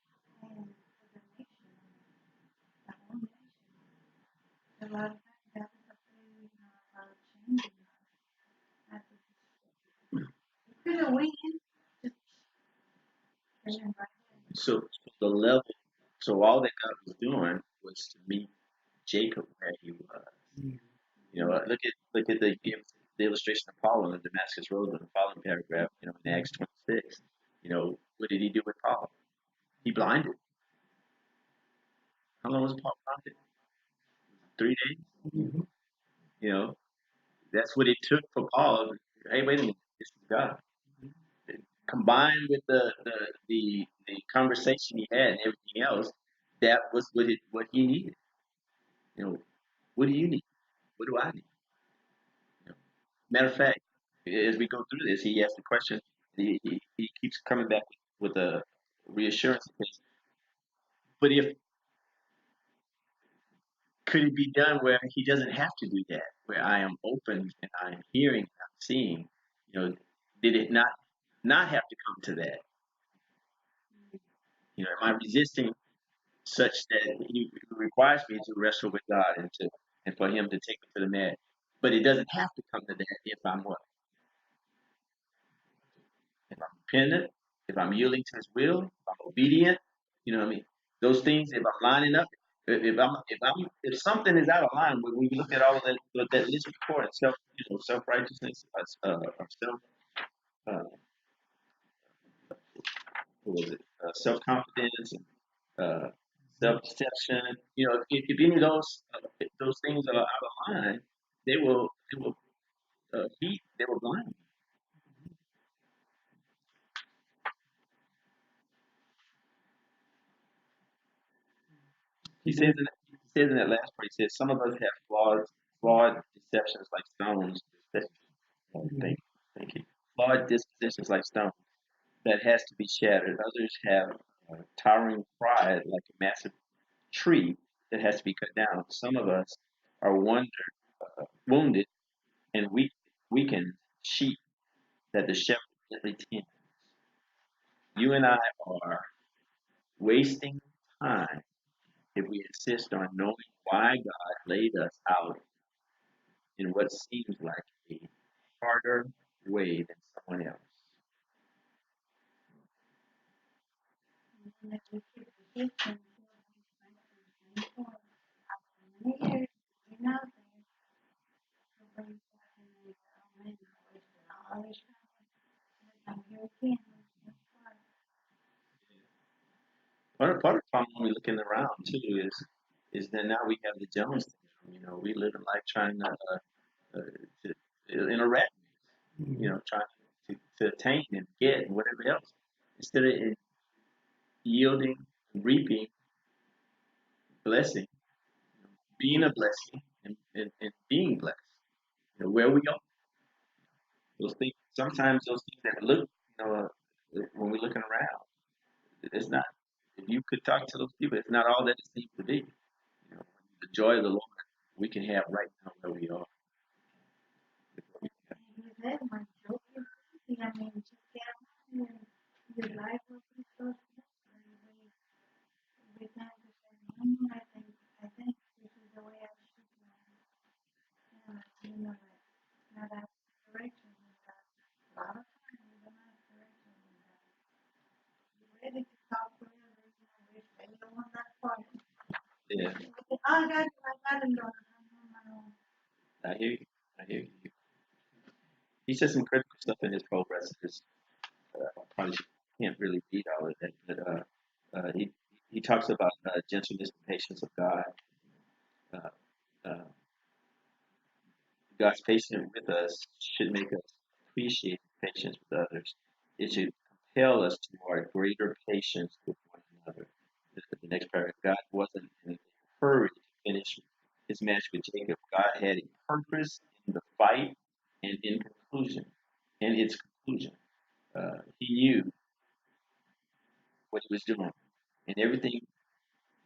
and for the nation, the whole nation. A lot of times that is a thing ending at the you could have went just and then right there. So the level, so all that God was doing was to meet Jacob where he was. Yeah. You know, look at the illustration of Paul on the Damascus Road in the following paragraph. You know, in Acts 26. You know, what did he do with Paul? He blinded. How long was Paul blinded? 3 days. Mhm. You know, that's what it took for Paul. Hey, wait a minute, this is God. Combined with the conversation he had and everything else, that was what he needed. You know, what do you need? What do I need? You know, matter of fact, as we go through this, he asked the question. He keeps coming back with a reassurance. But if could it be done where he doesn't have to do that, where I am open and I am hearing, and I'm seeing, you know, did it not have to come to that? You know, am I resisting such that he requires me to wrestle with God and for him to take me to the mat? But it doesn't have to come to that if I'm what? If I'm repentant, if I'm yielding to his will, if I'm obedient, you know what I mean? Those things, if I'm lining up, if something is out of line, when we look at all of that list before, self righteousness, or uh, what was it, self confidence, and uh, self deception. You know, if any of if those things are out of line, they will they will blind me. He says in that last part, he says some of us have flawed deceptions like stones. Thank, thank you. Flawed dispositions like stones that has to be shattered. Others have towering pride like a massive tree that has to be cut down. Some of us are wounded and weakened sheep that the shepherd gently tends. You and I are wasting time if we insist on knowing why God laid us out in what seems like a harder way than someone else. And then if we keep resisting until we find the same point after many years, we know things to bring back and then oh man, I wasted all this time. But I'm here again. That's why. Part of the problem when we're looking around too is that now we have the Jones syndrome. You know, we live in life trying uh, to in a rat race. You Mhm. know, trying to attain and get and whatever else instead of yielding, reaping blessing, being a blessing, and being blessed. You know, where we are, those things. Sometimes those things that look, when we're looking around, it's not. If you could talk to those people, it's not all that it seems to be. You know, the joy of the Lord we can have right now where we are. And with that, my joke is easy. I mean, just get on and your life will be so simple. We tend to say, I think this is the way I should go. Not ask direction with God. A lot of times we don't ask direction with God. We're ready to talk whatever, we're staying on that part. Yeah, I got it, Lord, I'm on my own. I hear you. I hear you. He says some critical stuff in his progress. I probably can't really read all of that, but he talks about gentleness and patience of God. Uh, uh, God's patience with us should make us appreciate patience with others. It should compel us toward greater patience with one another. The next paragraph, God wasn't in a hurry to finish his match with Jacob. God had a purpose in the fight and in its conclusion. He knew what he was doing, and everything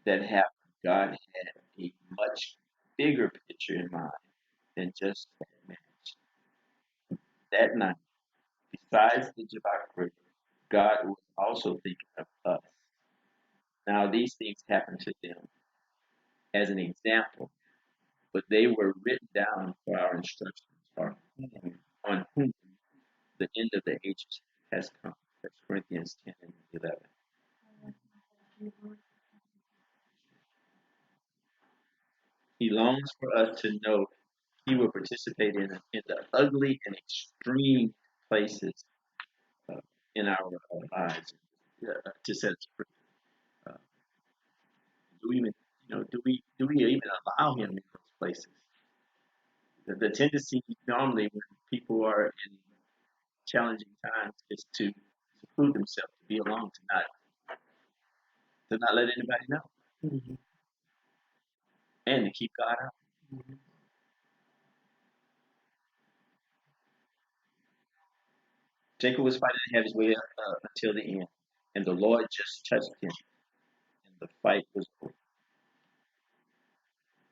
that happened, God had a much bigger picture in mind than just that match. That night, besides the Jabbok River, God was also thinking of us. Now, these things happened to them as an example, but they were written down for our instructions. or whom, on whom the end of the ages has come. 1 Corinthians 10 and 11. He longs for us to know he will participate in the ugly and extreme places uh, in our lives to set us free. Uh, do we even, do we even allow him in those places? The tendency normally when people are in challenging times is to seclude themselves, to be alone, to not let anybody know, Mm-hmm. and to keep God out. Mm-hmm. Jacob was fighting to have his way until the end, and the Lord just touched him, and the fight was over.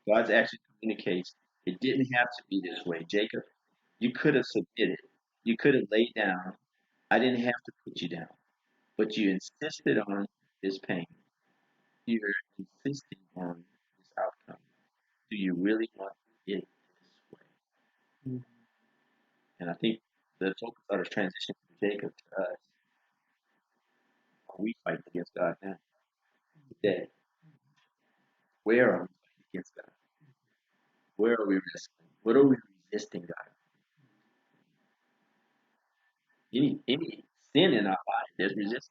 God's action communicates it didn't have to be this way. Jacob, you could have submitted. You could have laid down. I didn't have to put you down. But you insisted on this pain. You're insisting on this outcome. Do you really want it this way? Mm-hmm. And I think the focus ought to transition from Jacob to us. Are we fighting against God now? Today. Where are we fighting against God? Where are we wrestling? What are we resisting God? Any sin in our life, there's resistance.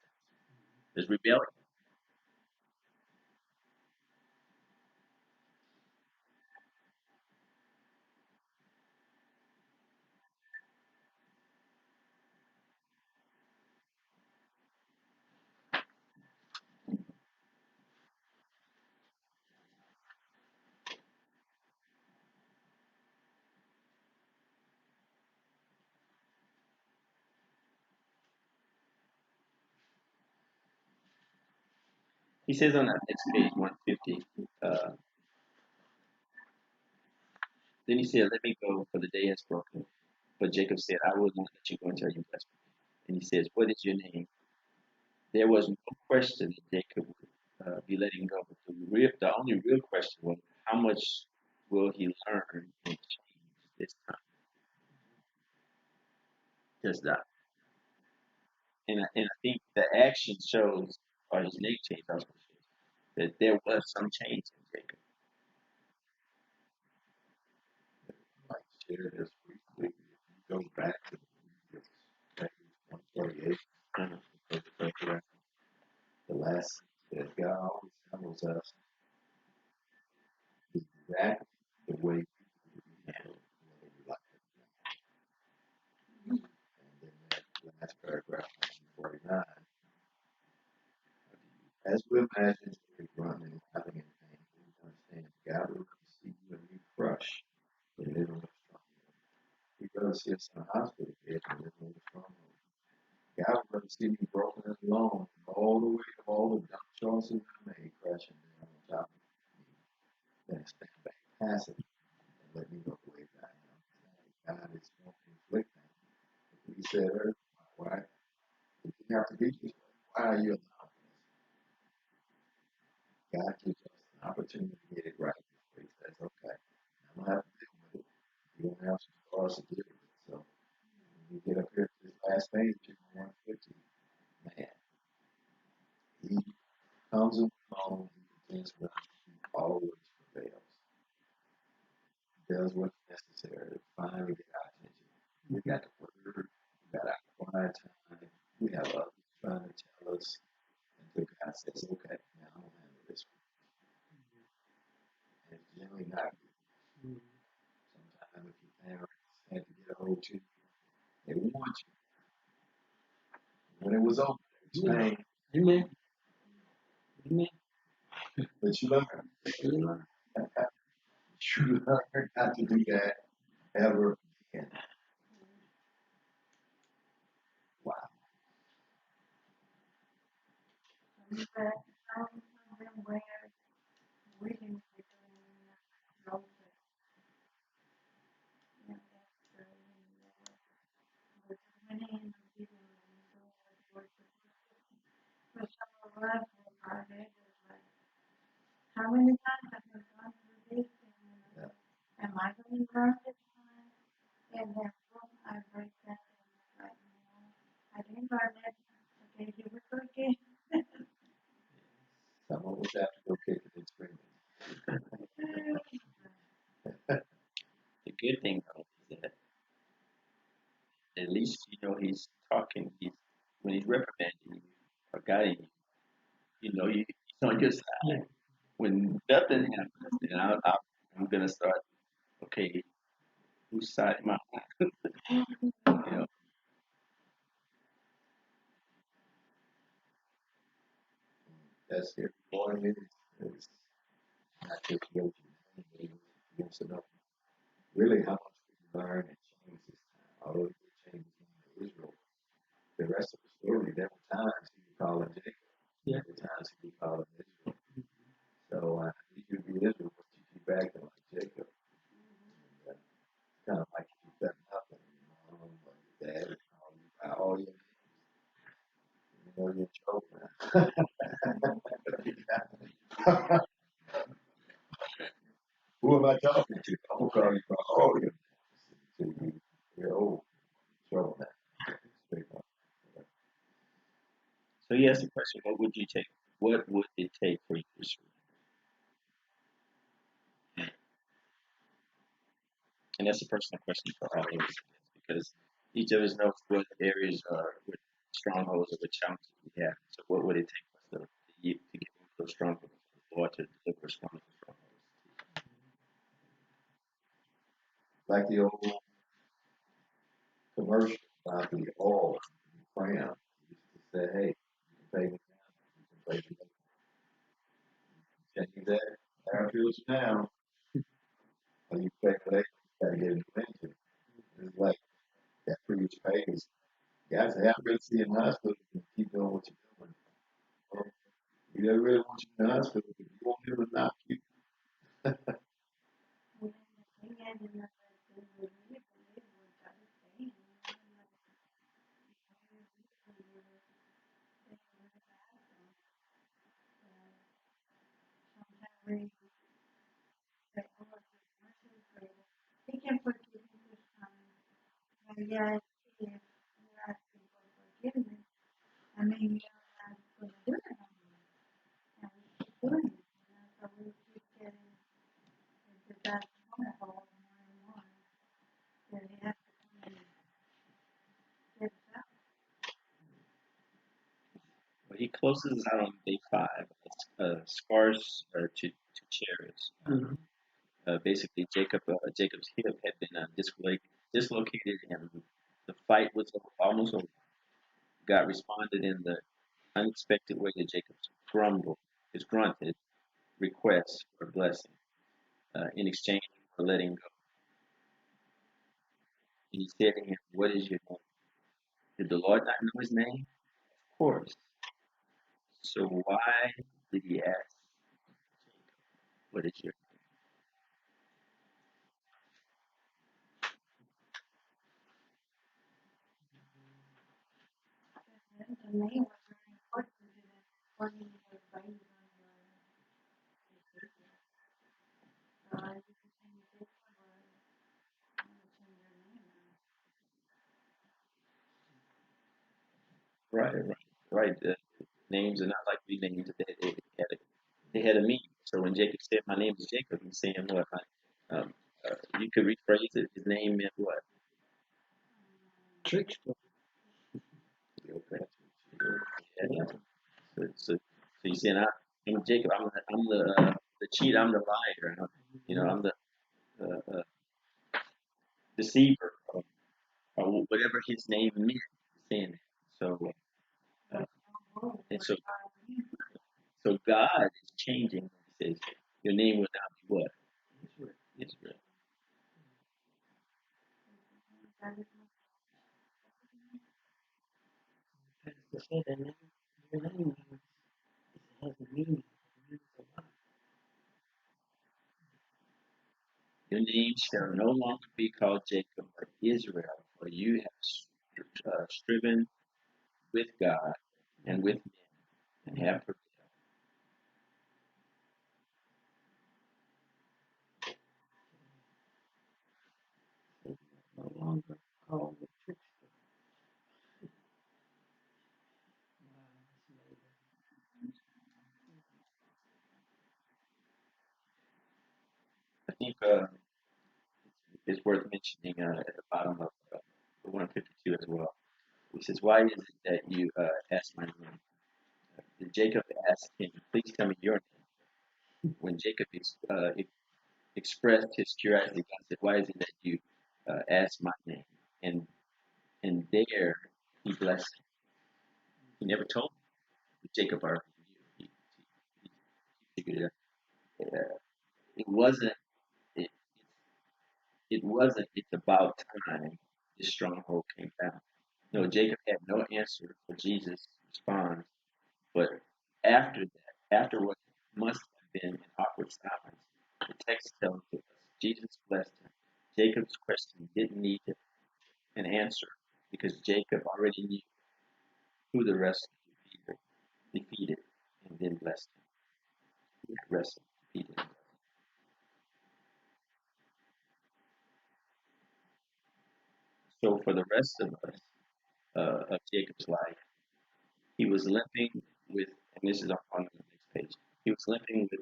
There's rebellion. He says on that next page, 150, then he said, let me go, for the day has broken. But Jacob said, I will not let you go until you bless me. And he says, what is your name? There was no question that Jacob would be letting go. But the only real question was, how much will he learn and change this time? Just that. And I think the action shows, or his name change also shows, that there was some change in Jacob. Like share this briefly. If you go back to previous page 148, Uh-huh. the last that God always handles us exactly the way we would be handled, whether we like it or not. And then that last paragraph, 149, as we imagine every grunt and writhing in pain, we understand God would rather see you and you crush than living with strong. We'd rather see us in a hospital bed than living with a strong. God would rather see me broken and alone, all the weight of all the dumb choices I made crashing down on top of me, than stand back passive and let me look the way I am. God is more conflicting. He said, why? If you have to be this way, why are you allowing this? God gives us an opportunity to get it right before he says, okay, I'm going to have to deal with it. You're going to have some scars to deal with it. So when you get up here to this last page, in 150, man, he comes along, he contends with us, he always prevails. He does what's necessary to finally get our attention. We got the word, we got our quiet time, we have others trying to tell us until God says, okay, now I'm gonna handle this one. And it's generally not good. Mm-hmm. Sometimes if your parents had to get a hold to you, they want you. When it was over, it was pain, Amen. Amen. but you learn. Amen. You learn not to do that ever again. Wow. But some of them were willing to do no, yeah, that's true. But many of the people don't know what they were supposed to do. So some of us were our neighbors, like, how many times have I gone through this? And, Yeah. am I going to learn this time? in that room, I break that in right now. I didn't learn it. Okay, here we go again. Someone would have to go kicking and screaming. The good thing though is that at least you know he's talking. He's when he's reprimanding you or guiding you, you know he's on your Yeah. side. When nothing happens, then I'm gonna start. Okay, whose side am I on? You know, That's it. One is not just what you name, but it's enough. Really, how much we learn and change this time. Although he did change his name to Israel, the rest of the story, there were times he would call him Jacob. Yeah. There were times he would call him Israel. So I need you to be Israel, but you keep acting like Jacob. And, kind of like you keep that nothing. Your mom or your dad would call you by all your names. You know you're in trouble now. Who am I talking to? I'm gonna call you by all your names. So you're old. Trouble now. Straight up. so he asked the question, what would you take? What would it take for you to surrender? And that's a personal question for all of us because each of us knows what areas are, what strongholds or what challenges we have. So what would it take for us to get rid of those strongholds, or to deliver us from those strongholds? Like the old commercial about the oil crown. You used to say, hey, you can pay me now, you can pay me later. Change that, how it feels now, or you pay me later, you gotta get a new engine. It's like that previous pay is, guys, have been seeing the hospital and keep doing what you're doing. Or, you never really want you in the hospital, but you won't ever knock you. And then the thing is, you know, that they really believe what God is saying. You know, like, they really believe they really have them. Sometimes we say, oh, his mercy is greater. He can forgive you this time. But yet, if you're asking for forgiveness, I mean, you're not going to do it anymore. And we keep doing it. You know, so we keep getting into that stronghold more and more. That he has to come and get us out. Well, he closes out on day five, scars are to cherish. Mhm. Basically, Jacob's hip had been dislocated, and the fight was almost over. God responded in the unexpected way to Jacob's his grunted request for a blessing in exchange for letting go. And he said to him, "What is your name?" Did the Lord not know his name? Of course. So why did he ask Jacob, "What is your And the name was very important to them. When you were raised on your behavior. So I used to change this word. I'm going to change your name now. name?" Right. Names are not like we names. They had a meaning. So when Jacob said, "My name is Jacob," he's saying what? Um, you could rephrase it. His name meant what? Trickster. Okay. Yeah. So he's saying, I'm Jacob. I'm the cheat. I'm the liar. I'm the deceiver, or whatever his name meant. Saying that. So uh, But stronghold and was so by me. so God is changing. He says, your name will now be what? Israel. That is Pastor said that name, your name means it has a meaning. It means a lot. Your name shall no longer be called Jacob, but Israel, for you have striven with God and with men and have prevailed. No longer called the trickster. Wow, that's amazing. I think it's worth mentioning at the bottom of 152 as well. He says, "Why is it that you ask my name?" Jacob asked him, "Please tell me your name." When Jacob expressed his curiosity, God said, "Why is it that you ask my name?" And there he blessed him. He never told him. Jacob already knew. He figured it out. It wasn't. It, it wasn't. It's about time this stronghold came down. No, Jacob had no answer for Jesus' response. But after that, after what must have been an awkward silence, the text tells us Jesus blessed him. Jacob's question didn't need an answer because Jacob already knew who the rest defeated and then blessed him. Who the rest defeated. So for the rest of us, of Jacob's life, he was limping with, and this is on the next page, he was limping with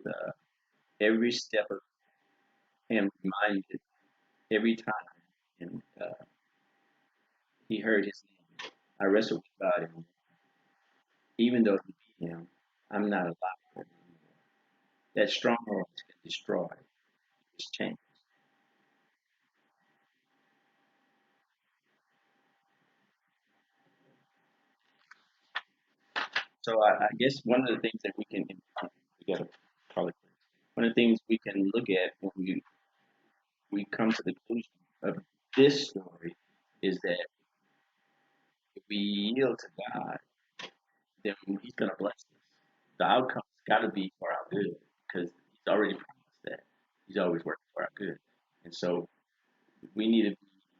every step of him reminded every time. And he heard his name. I wrestled with God, and even though he beat him, I'm not alive anymore. That stronghold has been destroyed. It's changed. So I guess one of the things that we gotta call it, one of the things we can look at when we come to the conclusion of this story is that if we yield to God, then He's gonna bless us. The outcome's got to be for our good because He's already promised that. He's always working for our good, and so we need to be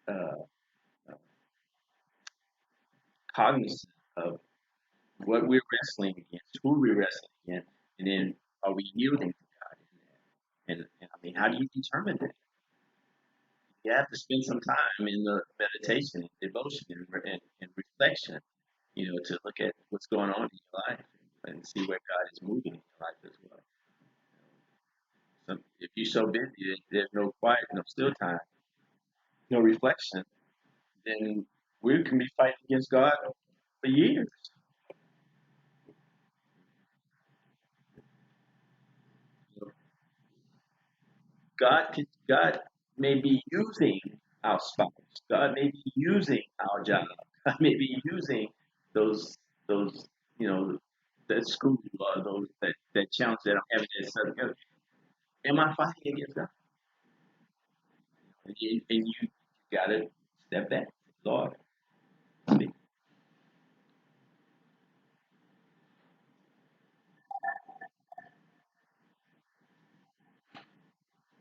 uh, cognizant of what we're wrestling against, who we're wrestling against, and then are we yielding to God in that? And I mean, how do you determine that? You have to spend some time in the meditation, devotion, and reflection, to look at what's going on in your life and see where God is moving in your life as well. So if you're so busy, there's no quiet, no still time, no reflection, then we can be fighting against God for years. God may be using our spouse. God may be using our job. God may be using those that school or those that challenge that I'm having at Southern. Am I fighting against God? And you gotta step back, Lord.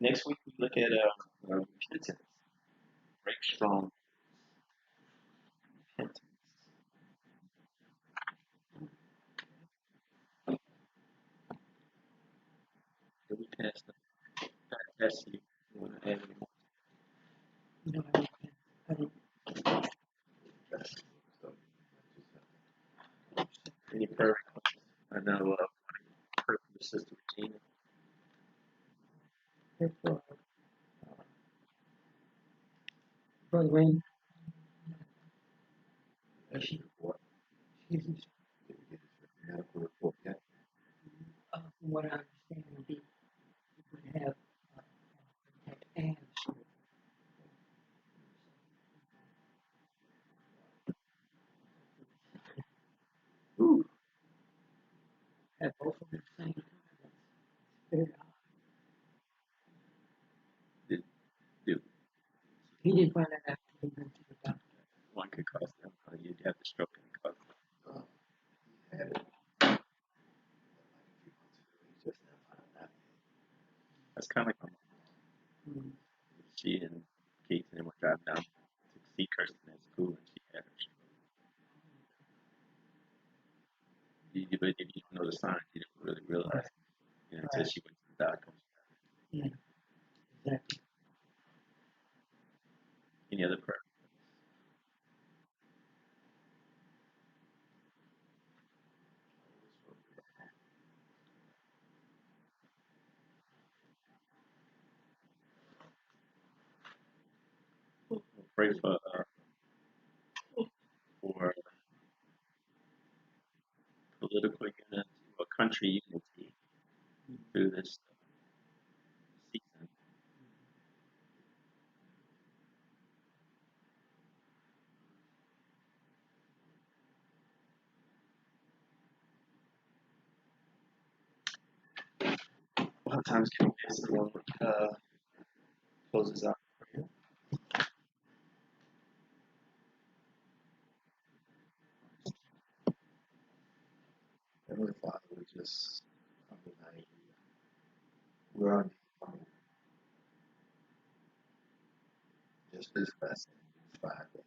Next week we look at repentance, break strong repentance. So we pass the pass you. You want to add any more? No, I repent. I didn't. So, Any prayer requests? I know pray for the sister Regina. Pray for Brother Wayne. medical report, She's, did we get his medical report yet? from what I understand, he would have and Ooh, have both of them at the same time. That's very odd. did, did He didn't find that out until he went to the doctor. one could cause them. You'd have the stroke and cause them. He had it like a few months ago. He just now found out. That's kind of like my mom. Mm. She and Keith and them were driving down to see Kirsten at school, and she had her stroke. But if you don't know the signs, you don't really realize until Right. she went to the doctor. Yeah, exactly. Any other prayer? pray for political unity or country unity through this season. A lot of times can we ask the Lord closes out prayer? Heavenly Father, we just come tonight. We're on just this lesson, 5 days.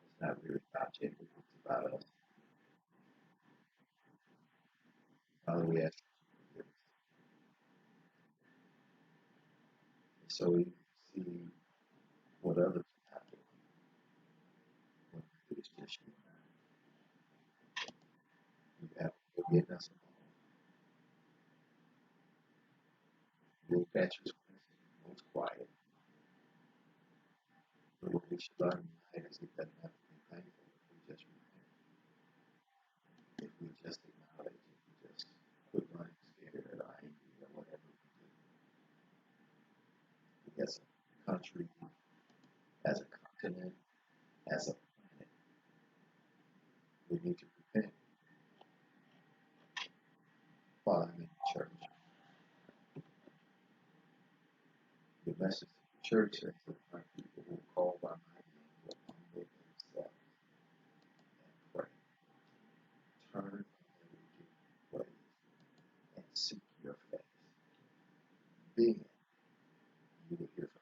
It's not really about Jacob, it's about us. Father, we ask you to forgive us. And so we see what others have to do. When it's just you. You have forgiven us. You'll catch us when it's most quiet. But what we should learn tonight is it doesn't have to be painful if we just repent. If we just acknowledge, if we just quit running scared or angry or whatever we do. As a country, as a continent, as a planet, we need to repent. Father, I'm in the church. The message to the church is that my people who call by my name will humble themselves and pray. Turn from their wicked ways and seek your face. Then you will hear from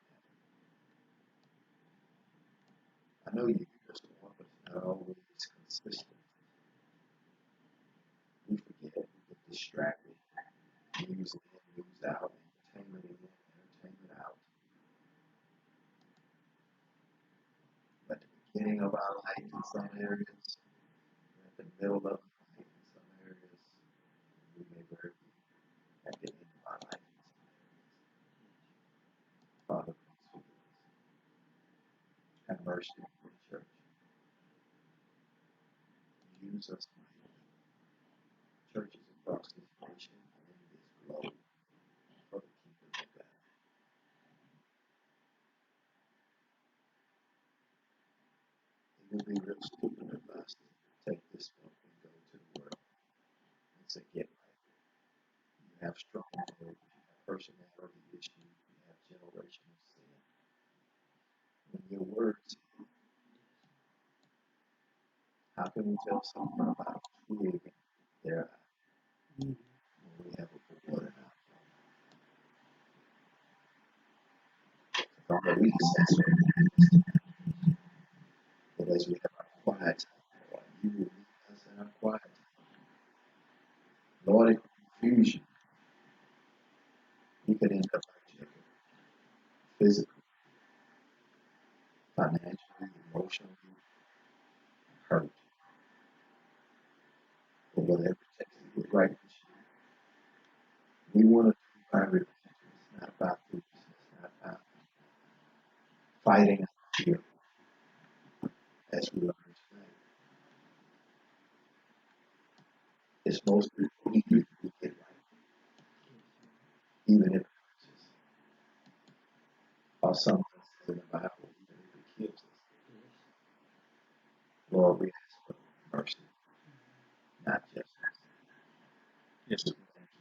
heaven. I know you hear us, Lord, but it's not always consistent. We forget, we get distracted. News in, news out, entertainment in, entertainment out. At the beginning of our life in some areas, at the middle of our life in some areas, we may very be at the end of our life in some areas. Father, please forgive us. Have mercy on your church. Use us mightily. Churches across this nation and in this globe for the kingdom of God. It would be real stupid of us to take this book and go to the world and say, get right. You have strongholds, you have personality issues, you have generational sin. When your words, how can we tell someone about a twig in their eye when we have a blood in our eye? Father, we sense that as we have our quiet time, Lord, you will lead us in our quiet time. Lord, in confusion, we could end up like Jacob, physically, financially, emotionally hurt. But whatever it takes to get right with you, we want to do by repentance, not by foolishness, not by fighting our fear, as we learned tonight. It's mostly easy to get right, even if it hurts us. Or someone says in the Bible, even if it kills us. Lord, we ask for mercy, not justice. Yes, So thank you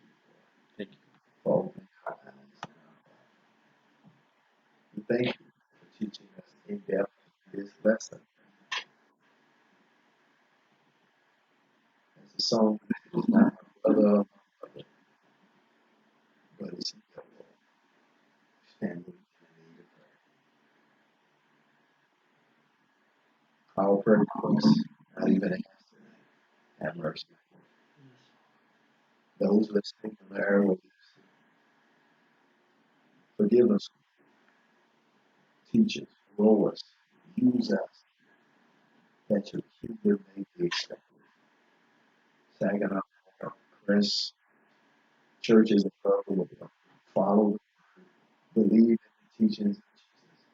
thank you. for opening our eyes and our hearts. We thank you for teaching us in depth this lesson. As a song is not my brother or my mother, but it's you, Lord, standing in need of prayer. Our prayer requests, not even asked tonight. Have mercy. Those listening on the airwaves, forgive us, teach us, grow us, use us, that your kingdom may be accepted. Saginaw, CREST, churches above the world, follow, believe in the teachings of Jesus,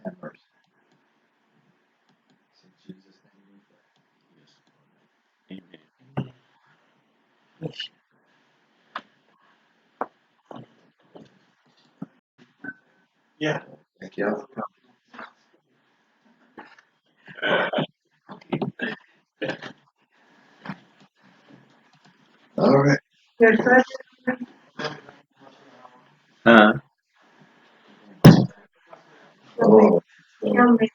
have mercy. It's in Jesus' name we pray. Amen. Yes. Yeah. Thank y'all for coming. All right. Your first, Uh, Oh, he'll make